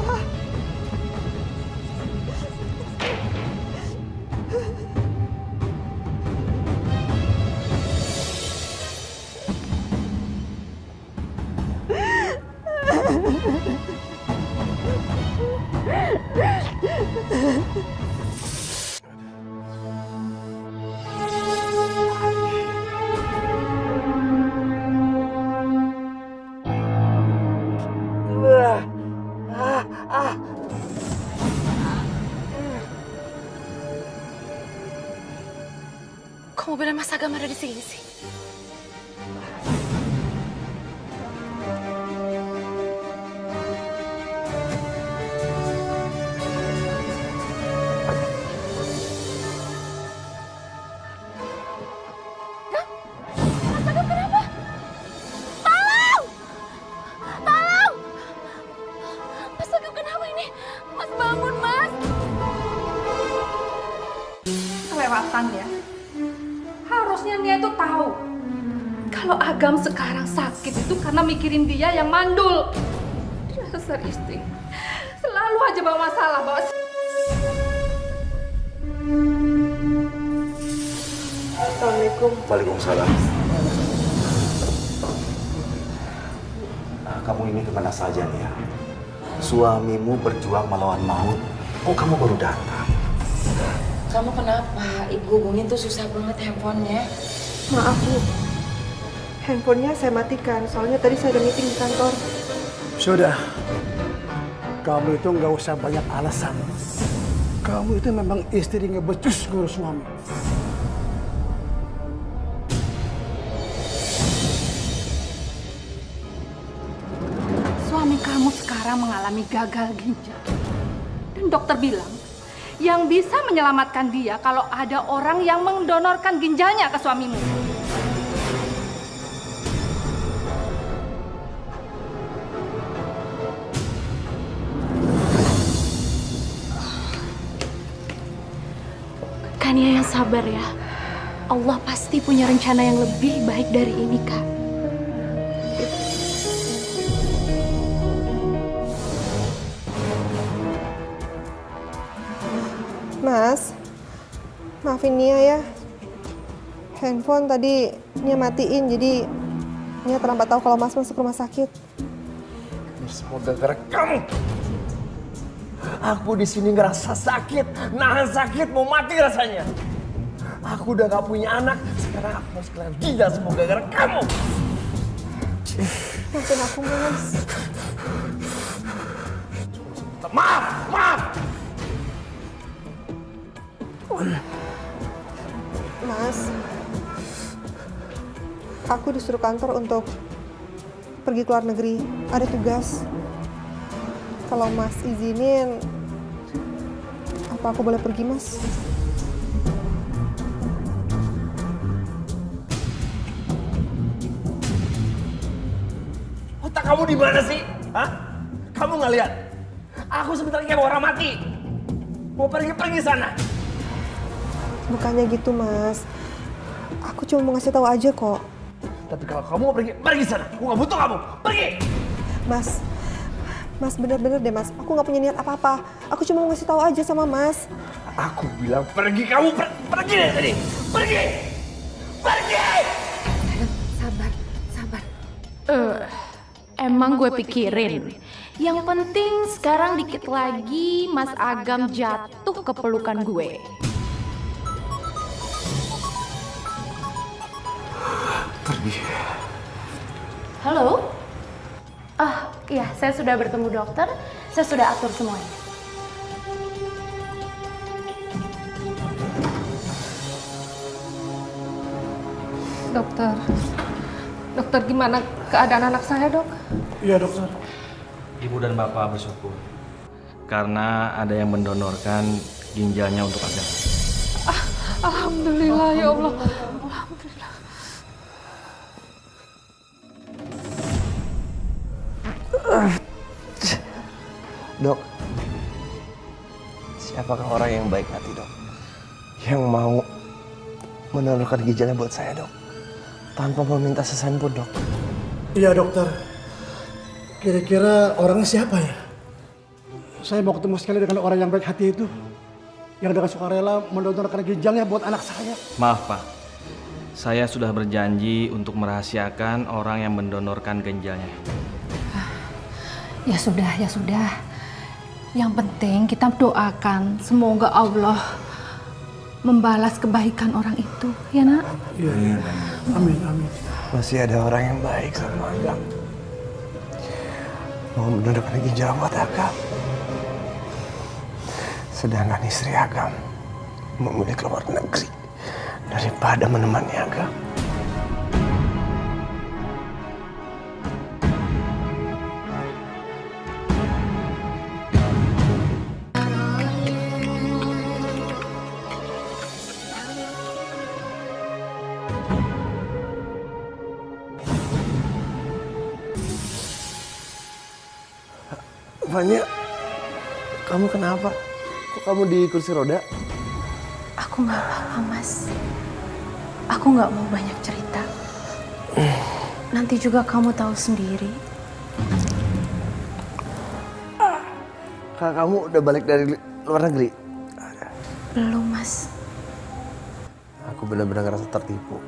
Kok mobilnya Mas Agam ada di sini sih? Mas Agam kenapa? Tolong! Tolong! Mas Agam kenapa ini? Mas bangun, Mas! Kelewatan ya. Harusnya dia itu tahu kalau Agam sekarang sakit itu karena mikirin dia yang mandul. Dasar istri, selalu aja bawa masalah, bawa. Assalamualaikum. Waalaikumsalam. Kamu ini kemana saja nih ya? Suamimu berjuang melawan maut. Kok kamu baru datang? Kamu kenapa? Ibu hubungin tuh susah banget handphonenya. Maaf, Bu. Handphonenya saya matikan, soalnya tadi saya ada meeting di kantor. Sudah. Kamu itu nggak usah banyak alasan. Kamu itu memang istri ngebecus ngurus suami. sekarang mengalami gagal ginjal. Dan dokter bilang, yang bisa menyelamatkan dia kalau ada orang yang mendonorkan ginjalnya ke suamimu. Kania yang sabar ya. Allah pasti punya rencana yang lebih baik dari ini, Kak. Mas, maafin Nia ya. Handphone tadi Nia matiin, jadi Nia terlambat tahu kalau Mas masuk rumah sakit. Ini semua gara-gara kamu. Aku di sini ngerasa sakit, nahan sakit, mau mati rasanya. Aku udah gak punya anak, sekarang aku harus kehilangan ginjal semua gara-gara kamu. Maafin aku, Mas. Maaf, maaf. Mas, aku disuruh kantor untuk pergi ke luar negeri. Ada tugas. Kalau Mas izinin, apa aku boleh pergi, Mas? Otak kamu di mana sih? Hah? Kamu nggak lihat? Aku sebentar lagi kayak orang mati. Mau pergi sana. Bukannya gitu, Mas. Aku cuma mau ngasih tahu aja kok. Tapi kalau kamu mau pergi sana. Aku nggak butuh kamu. Pergi. Mas bener-bener deh, Mas. Aku nggak punya niat apa-apa. Aku cuma mau ngasih tahu aja sama Mas. Aku bilang pergi, kamu pergi dari tadi. Pergi. Pergi. Sabar. Emang gue pikirin. Yang penting sekarang dikit lagi Mas Agam jatuh ke pelukan gue. Pergi. Halo? Iya, saya sudah bertemu dokter. Saya sudah atur semuanya. Dokter gimana keadaan anak saya, Dok? Iya, dokter. Ibu dan bapak bersyukur karena ada yang mendonorkan ginjalnya untuk Agam. Alhamdulillah ya Allah. Alhamdulillah. Dok, siapakah orang yang baik hati, Dok? Yang mau mendonorkan ginjalnya buat saya, Dok? Tanpa meminta sesan pun, Dok. Iya, dokter. Kira-kira orangnya siapa ya? Saya mau ketemu sekali dengan orang yang baik hati itu. Yang dengan sukarela mendonorkan ginjalnya buat anak saya. Maaf Pak, saya sudah berjanji untuk merahasiakan orang yang mendonorkan ginjalnya. Ya sudah. Yang penting kita doakan semoga Allah membalas kebaikan orang itu, ya Nak? Iya. Amin. Masih ada orang yang baik sama Agam. Mau mendonorkan ginjal buat Agam. Sedangkan istri Agam memilih keluar negeri daripada menemani Agam. Fanya, kamu kenapa? Kok kamu di kursi roda? Aku nggak apa-apa, Mas. Aku nggak mau banyak cerita. Nanti juga kamu tahu sendiri. Kakak kamu udah balik dari luar negeri? Belum, Mas. Aku benar-benar ngerasa tertipu.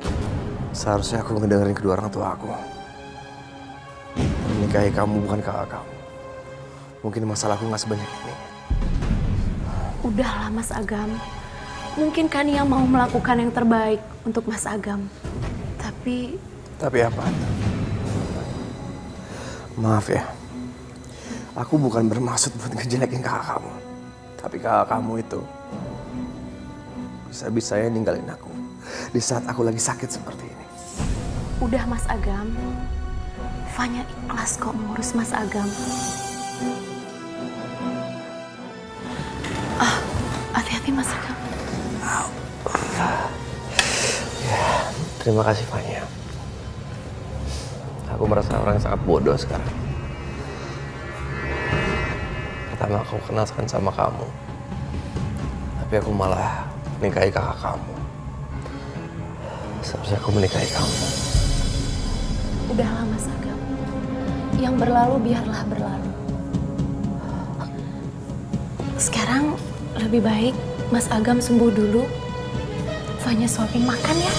Seharusnya aku ngedengerin kedua orang tua aku. Menikahi kamu bukan kakak kamu. Mungkin masalahku nggak sebanyak ini. Udahlah, Mas Agam. Mungkin Kania mau melakukan yang terbaik untuk Mas Agam. Tapi apa? Maaf ya. Aku bukan bermaksud buat ngejelekin kakak kamu. Tapi kakak kamu itu bisa-bisanya ninggalin aku di saat aku lagi sakit seperti ini. udah Mas Agam. Fanya ikhlas kok mengurus Mas Agam. Mas Agam. Terima kasih Fanya. Aku merasa orang yang sangat bodoh sekarang. Pertama aku kenalkan sama kamu, tapi aku malah nikahi kakak kamu. Seharusnya aku menikahi kamu. Udahlah Mas Agam. Yang berlalu biarlah berlalu. Sekarang lebih baik Mas Agam sembuh dulu. Fanya suapin makan ya.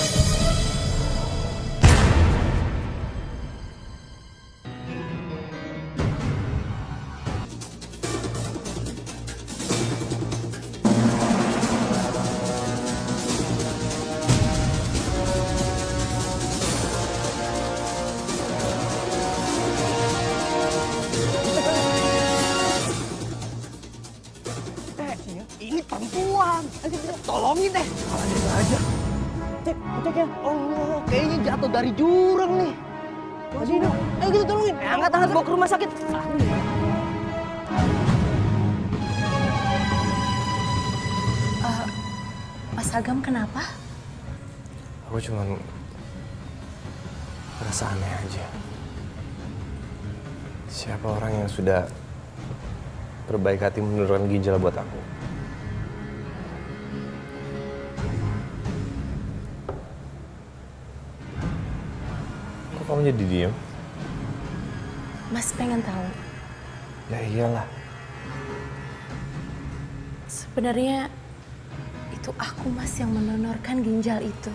Ini perempuan. Tolongin deh. Ada aja. Cek ya. Allah, kayaknya jatuh dari jurang nih. Masih hidup. Ayo kita tolongin. Angkat bawa ke rumah sakit. Mas Agam kenapa? Aku cuman merasa aneh aja. Siapa orang yang sudah berbaik hati menurunkan ginjal buat aku? Kok kamu jadi diem? Mas pengen tahu. Ya iyalah. Sebenarnya itu aku Mas yang mendonorkan ginjal itu.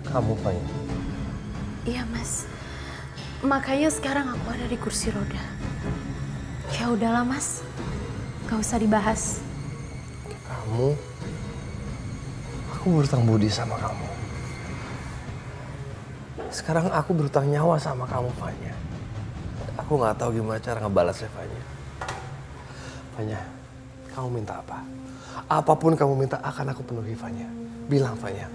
Kamu, Fanya? Iya Mas. Makanya sekarang aku ada di kursi roda. Ya udahlah Mas. Gak usah dibahas. Kamu? Aku berutang budi sama kamu. Sekarang aku berutang nyawa sama kamu, Fanya. Aku nggak tahu gimana cara ngebalasnya, Fanya. Fanya, kamu minta apa? Apapun kamu minta akan aku penuhi, Fanya. Bilang, Fanya.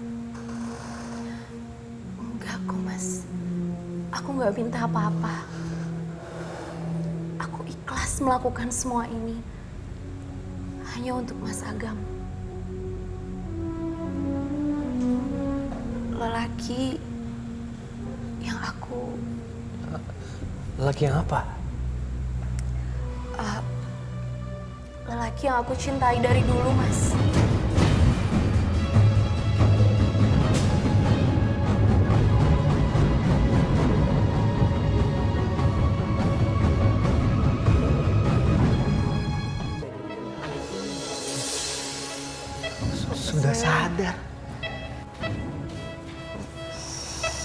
Enggak kok Mas. Aku nggak minta apa-apa. Aku ikhlas melakukan semua ini. Hanya untuk Mas Agam. Lelaki yang aku... Lelaki yang apa? Lelaki yang aku cintai dari dulu, Mas. Sudah sadar.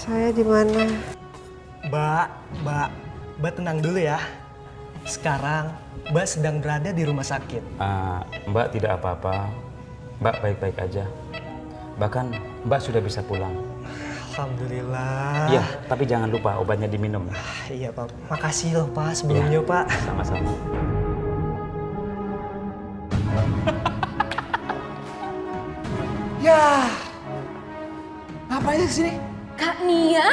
Saya di mana? Mbak tenang dulu ya. Sekarang Mbak sedang berada di rumah sakit. Mbak tidak apa-apa. Mbak baik-baik aja. Bahkan Mbak sudah bisa pulang. Alhamdulillah. Iya, tapi jangan lupa obatnya diminum. Iya Pak, makasih loh Pak sebelumnya Ya, Pak. Sama-sama. Ya, ngapain di sini? Kak Nia?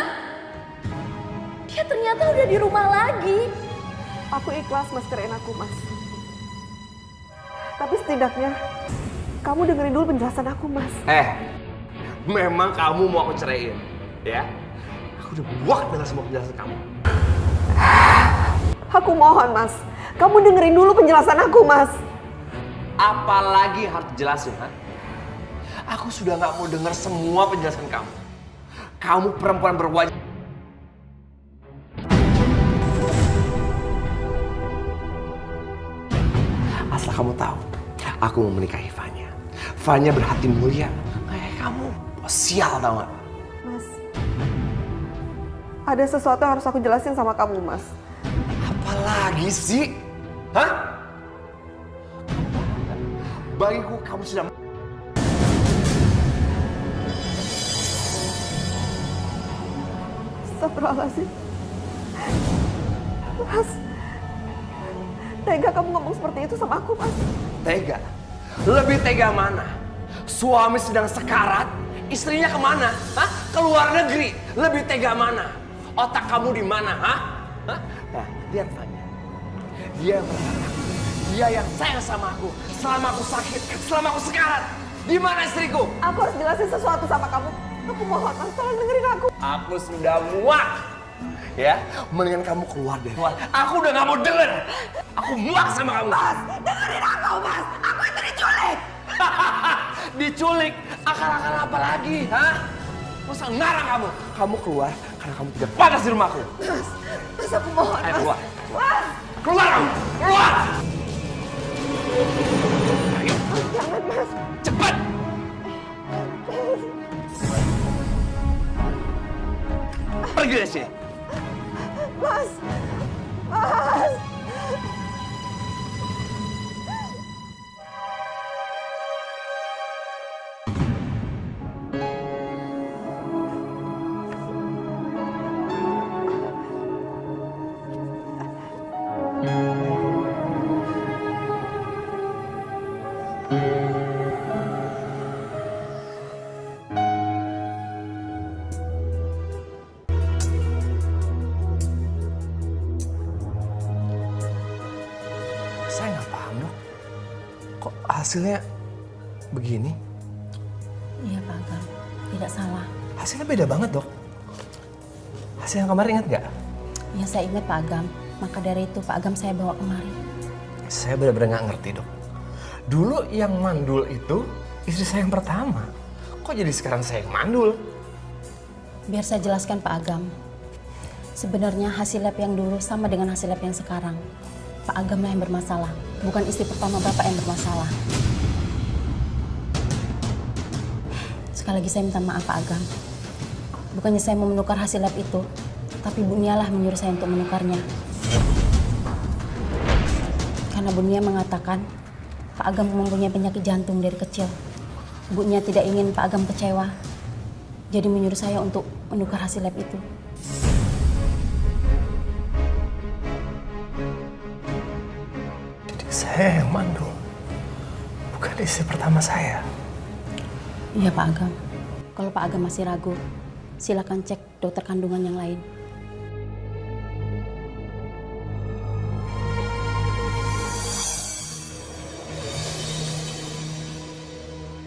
Dia ternyata udah di rumah lagi. Aku ikhlas Mas cerain aku, Mas. Tapi setidaknya kamu dengerin dulu penjelasan aku, Mas. Memang kamu mau aku ceraiin, ya? Aku udah muak dengan semua penjelasan kamu. Aku mohon, Mas. Kamu dengerin dulu penjelasan aku, Mas. Apalagi harus dijelasin, ha? Aku sudah nggak mau dengar semua penjelasan kamu. Kamu perempuan berwajah. Asal kamu tahu, aku mau menikahi Fanya. Fanya berhati mulia, kayak kamu. Sial tau gak? Mas, ada sesuatu yang harus aku jelasin sama kamu, Mas. Apalagi sih? Hah? Bagiku kamu sudah... Astagfirullahaladzim. Mas, tega kamu ngomong seperti itu sama aku, Mas. Tega? Lebih tega mana? Suami sedang sekarat, istrinya kemana? Hah? Keluar negeri. Lebih tega mana? Otak kamu di mana? Hah? Hah? Nah, lihat Fanya. Dia yang merawat aku. Dia yang sayang sama aku. Selama aku sakit, selama aku sekarat. Di mana istriku? Aku harus jelasin sesuatu sama kamu. Aku mohon, Mas, tolong dengerin aku. Aku sudah muak. Ya, mendingan kamu keluar deh. Aku udah gak mau denger. Aku muak sama kamu. Mas, dengerin aku, Mas. Aku itu diculik. Diculik? Akal-akal apa lagi? Hah? Masa ngarang kamu? Kamu keluar karena kamu tidak pantas di rumahku. Mas, aku mohon, Ayo Mas. keluar. Mas. Keluar kamu! Keluar! Ayo. Jangan, Mas. Cepat! Pergi dari sini. Mas. Mas. Saya nggak paham, Dok. Kok hasilnya begini? Iya Pak Agam, tidak salah. Hasilnya beda banget, Dok. Hasil yang kemarin ingat nggak? Ya saya ingat Pak Agam, maka dari itu Pak Agam saya bawa kemari. Saya benar-benar nggak ngerti, Dok. Dulu yang mandul itu istri saya yang pertama. Kok jadi sekarang saya yang mandul? Biar saya jelaskan Pak Agam. Sebenarnya hasil lab yang dulu sama dengan hasil lab yang sekarang. Pak Agam lah yang bermasalah, bukan istri pertama Bapak yang bermasalah. Sekali lagi saya minta maaf Pak Agam. Bukannya saya mau menukar hasil lab itu, tapi Bu Nia lah menyuruh saya untuk menukarnya. Karena Bu Nia mengatakan Pak Agam mempunyai penyakit jantung dari kecil. Bu Nia tidak ingin Pak Agam kecewa, jadi menyuruh saya untuk menukar hasil lab itu. Saya yang mandul, bukan istri pertama saya. Iya Pak Agam. Kalau Pak Agam masih ragu, silakan cek dokter kandungan yang lain.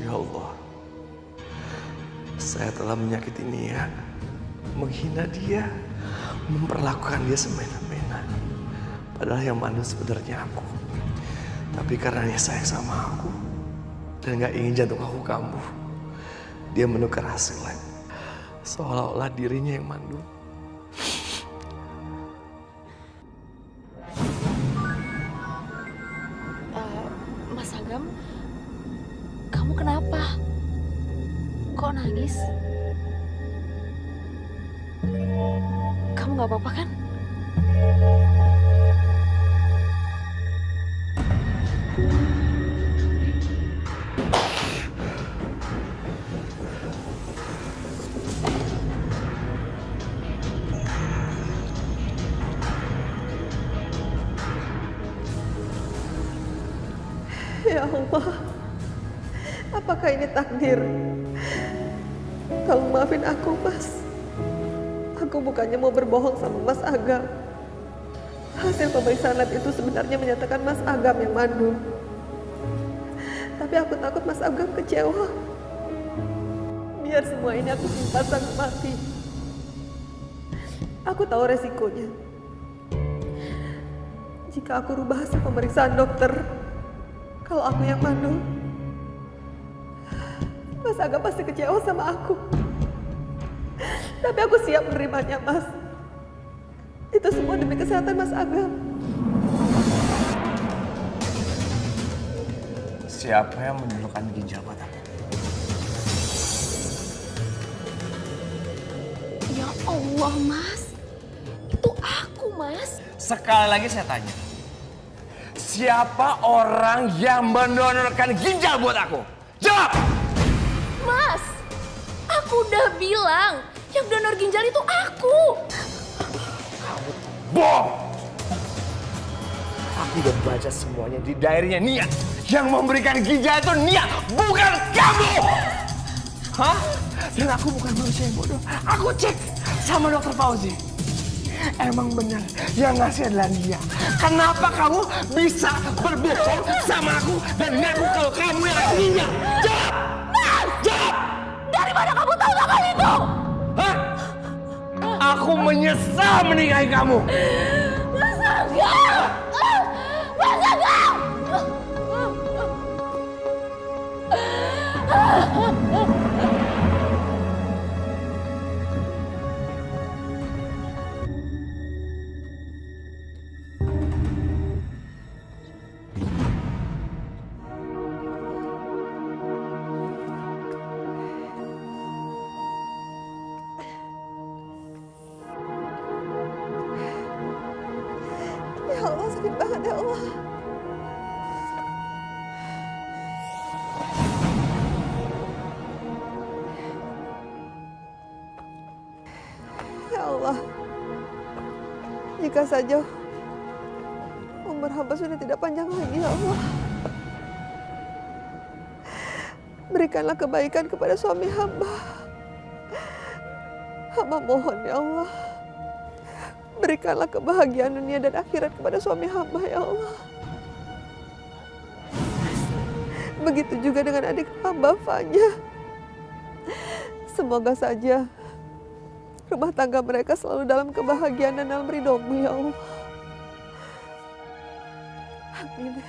Ya Allah, saya telah menyakiti Nia, menghina dia, memperlakukan dia semena-mena. Padahal yang mandul sebenarnya aku. Tapi karena dia sayang sama aku dan gak ingin jantung aku kambuh, dia menukar hasil lab. Seolah-olah dirinya yang mandul. Mas Agam, kamu kenapa? Kok nangis? Kamu gak apa-apa kan? Ya Allah, apakah ini takdir? Tolong maafin aku, Mas. Aku bukannya mau berbohong sama Mas Agam. Hasil pemeriksaan lab itu sebenarnya menyatakan Mas Agam yang mandul. Tapi aku takut Mas Agam kecewa. Biar semua ini aku simpan sampai mati. Aku tahu resikonya. Jika aku rubah hasil pemeriksaan dokter, kalau aku yang mandul, Mas Agam pasti kecewa sama aku. Tapi aku siap menerimanya, Mas. Itu semua demi kesehatan Mas Agam. Siapa yang menundukkan ginjal buat aku? Ya Allah, Mas. Itu aku, Mas. Sekali lagi saya tanya. Siapa orang yang mendonorkan ginjal buat aku? Jawab! Mas, aku udah bilang yang donor ginjal itu aku. Bohong! Aku udah baca semuanya di diary-nya Nia. Yang memberikan ginjal itu Nia, bukan kamu! Hah? Dan aku bukan manusia yang bodoh. Aku cek sama dokter Fauzi. Emang benar yang ngasih adalah dia. Kenapa kamu bisa berbohong sama aku dan ngaku kalau kamu yang aslinya? Jawab! Jawab! Dari mana kamu tahu tentang itu? Hah? Aku menyesal menikahi kamu. Mas Agam! Mas Agam! Ya Allah, sakit banget ya Allah. Ya Allah, jika saja umur hamba sudah tidak panjang lagi ya Allah. Berikanlah kebaikan kepada suami hamba. Hamba mohon ya Allah. Berikanlah kebahagiaan dunia dan akhirat kepada suami hamba ya Allah. Begitu juga dengan adik hamba Fanya. Semoga saja rumah tangga mereka selalu dalam kebahagiaan dan dalam ridho-Mu ya Allah. Amin.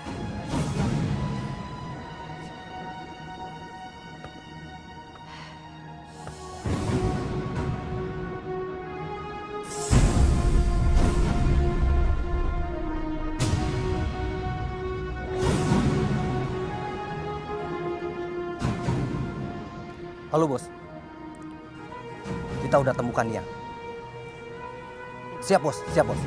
Halo bos, kita udah temukan dia. Siap bos, siap bos.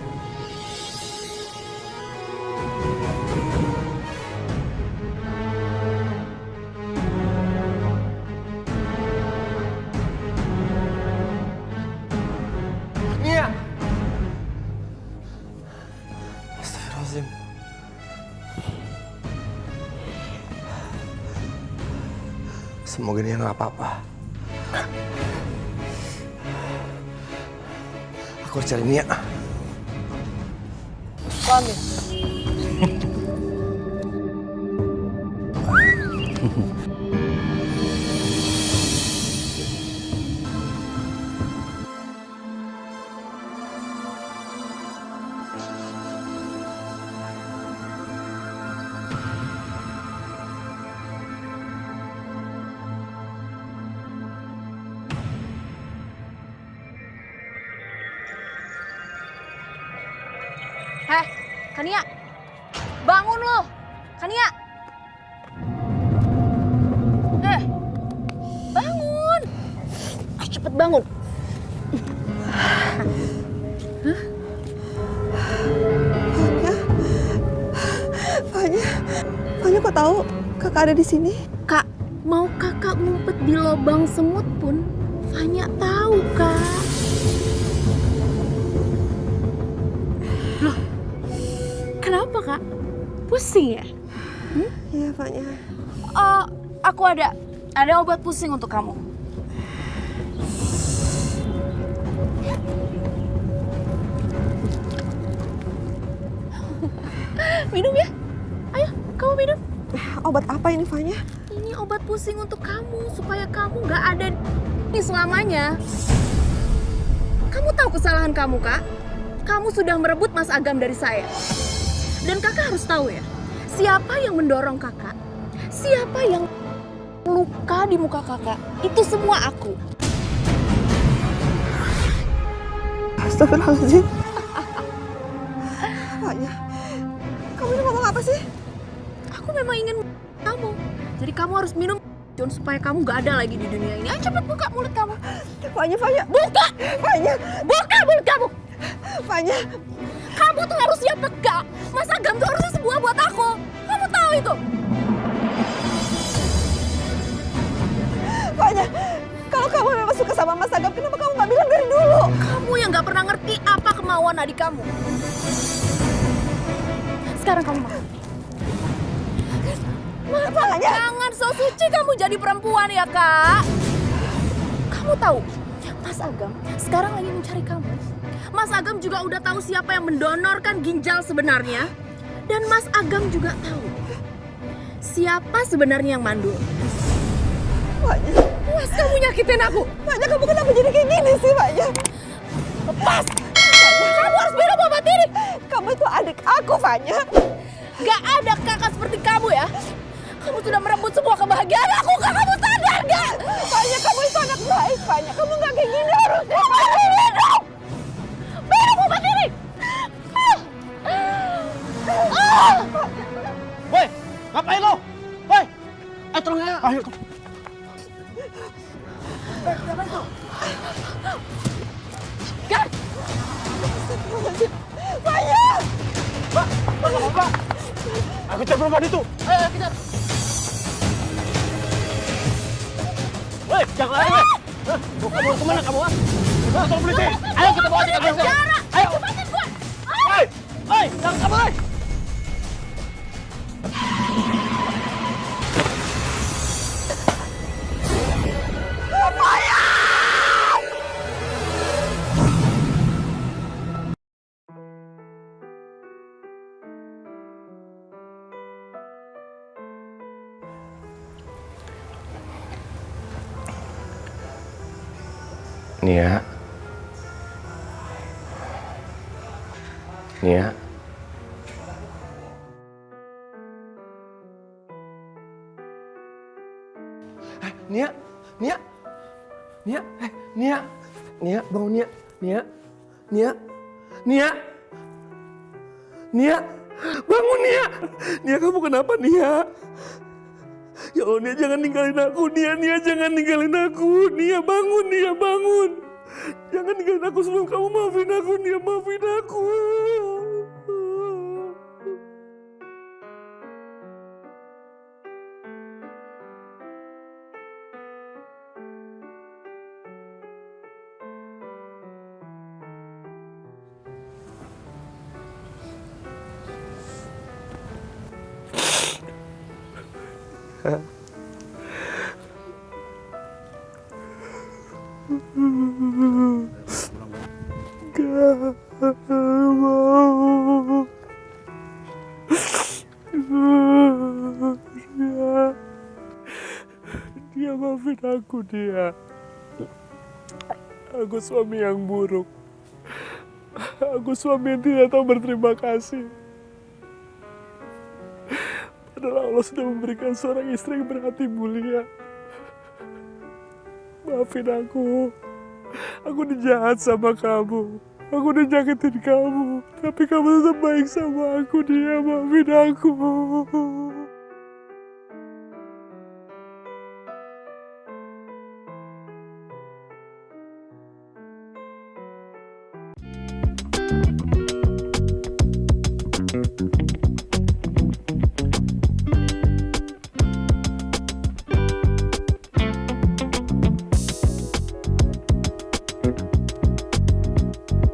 Nia! Astagfirullahaladzim. Semoga dia nggak apa-apa. Aku harus cari Nia. Suami. Heh, Kania, bangun lo, Kania. Bangun. Ayo cepet bangun. Fanya kok tahu kakak ada di sini? Kak, mau kakak ngumpet di lubang semut pun, Fanya tahu, Kak. Loh, kenapa, Kak? Pusing ya? Iya, Fanya. Aku ada obat pusing untuk kamu. Minum ya. Ayo, kamu minum. Obat apa ini, Fanya? Ini obat pusing untuk kamu, supaya kamu nggak ada di selamanya. Kamu tahu kesalahan kamu, Kak? Kamu sudah merebut Mas Agam dari saya. Dan kakak harus tahu ya, siapa yang mendorong kakak, siapa yang luka di muka kakak, itu semua aku. Astagfirullahaladzim. Fanya, kamu ini ngomong apa sih? Aku memang ingin kamu. Jadi kamu harus minum John supaya kamu gak ada lagi di dunia ini. Ayo cepat buka mulut kamu. Fanya. Buka! Fanya. Buka mulut kamu! Fanya. Kamu tuh harusnya peka. Mas Agam tuh harusnya sebuah buat aku. Kamu tahu itu? Fanya, kalau kamu memang suka sama Mas Agam, kenapa kamu gak bilang dari dulu? Kamu yang gak pernah ngerti apa kemauan adik kamu. Sekarang kamu makan. Jangan so suci kamu jadi perempuan ya, Kak. Kamu tahu, Mas Agam sekarang lagi mencari kamu. Mas Agam juga udah tahu siapa yang mendonorkan ginjal sebenarnya. Dan Mas Agam juga tahu siapa sebenarnya yang mandul. Fanya. Mas, kamu nyakitin aku. Fanya, kamu kenapa jadi kayak gini sih, Fanya? Lepas! Kamu harus minum obat ini. Kamu itu adik aku, Fanya. Gak ada kakak seperti kamu ya. Kamu sudah merebut semua kebahagiaan aku. Kamu sadar gak? Fanya, kamu itu anak baik, Fanya. Kamu gak kayak gini harusnya. Minum! Minum obat ini! Woi, ngapain lo? Woi, ayo tolong ya. Ayo. Gan! Fanya! Pak, Pak. Aku cek perempuan itu. Ayo, kita... Woi, jangan lari, woi. Kamu kemana kamu, ah? Tolong polisi. Ayo kita bawa dia ke polisi. Ayo. Cepatin gue! Woi, jangan kabur, woi. Nia. Nia. Nia. Nia. Nia. Nia. Nia, bangun Nia. Nia. Nia. Nia. Nia. Bangun Nia. Nia, kamu kenapa Nia? Ya Allah, Nia jangan ninggalin aku. Nia jangan ninggalin aku. Nia bangun, Nia bangun. Jangan ninggalin aku sebelum kamu maafin aku. Nia maafin aku. Dia maafin aku, dia. Aku suami yang buruk. Aku suami yang tidak tahu berterima kasih. Padahal Allah sudah memberikan seorang istri yang berhati mulia. Maafin aku. Aku udah jahat sama kamu. Aku udah nyakitin kamu. Tapi kamu tetap baik sama aku, dia. Maafin aku.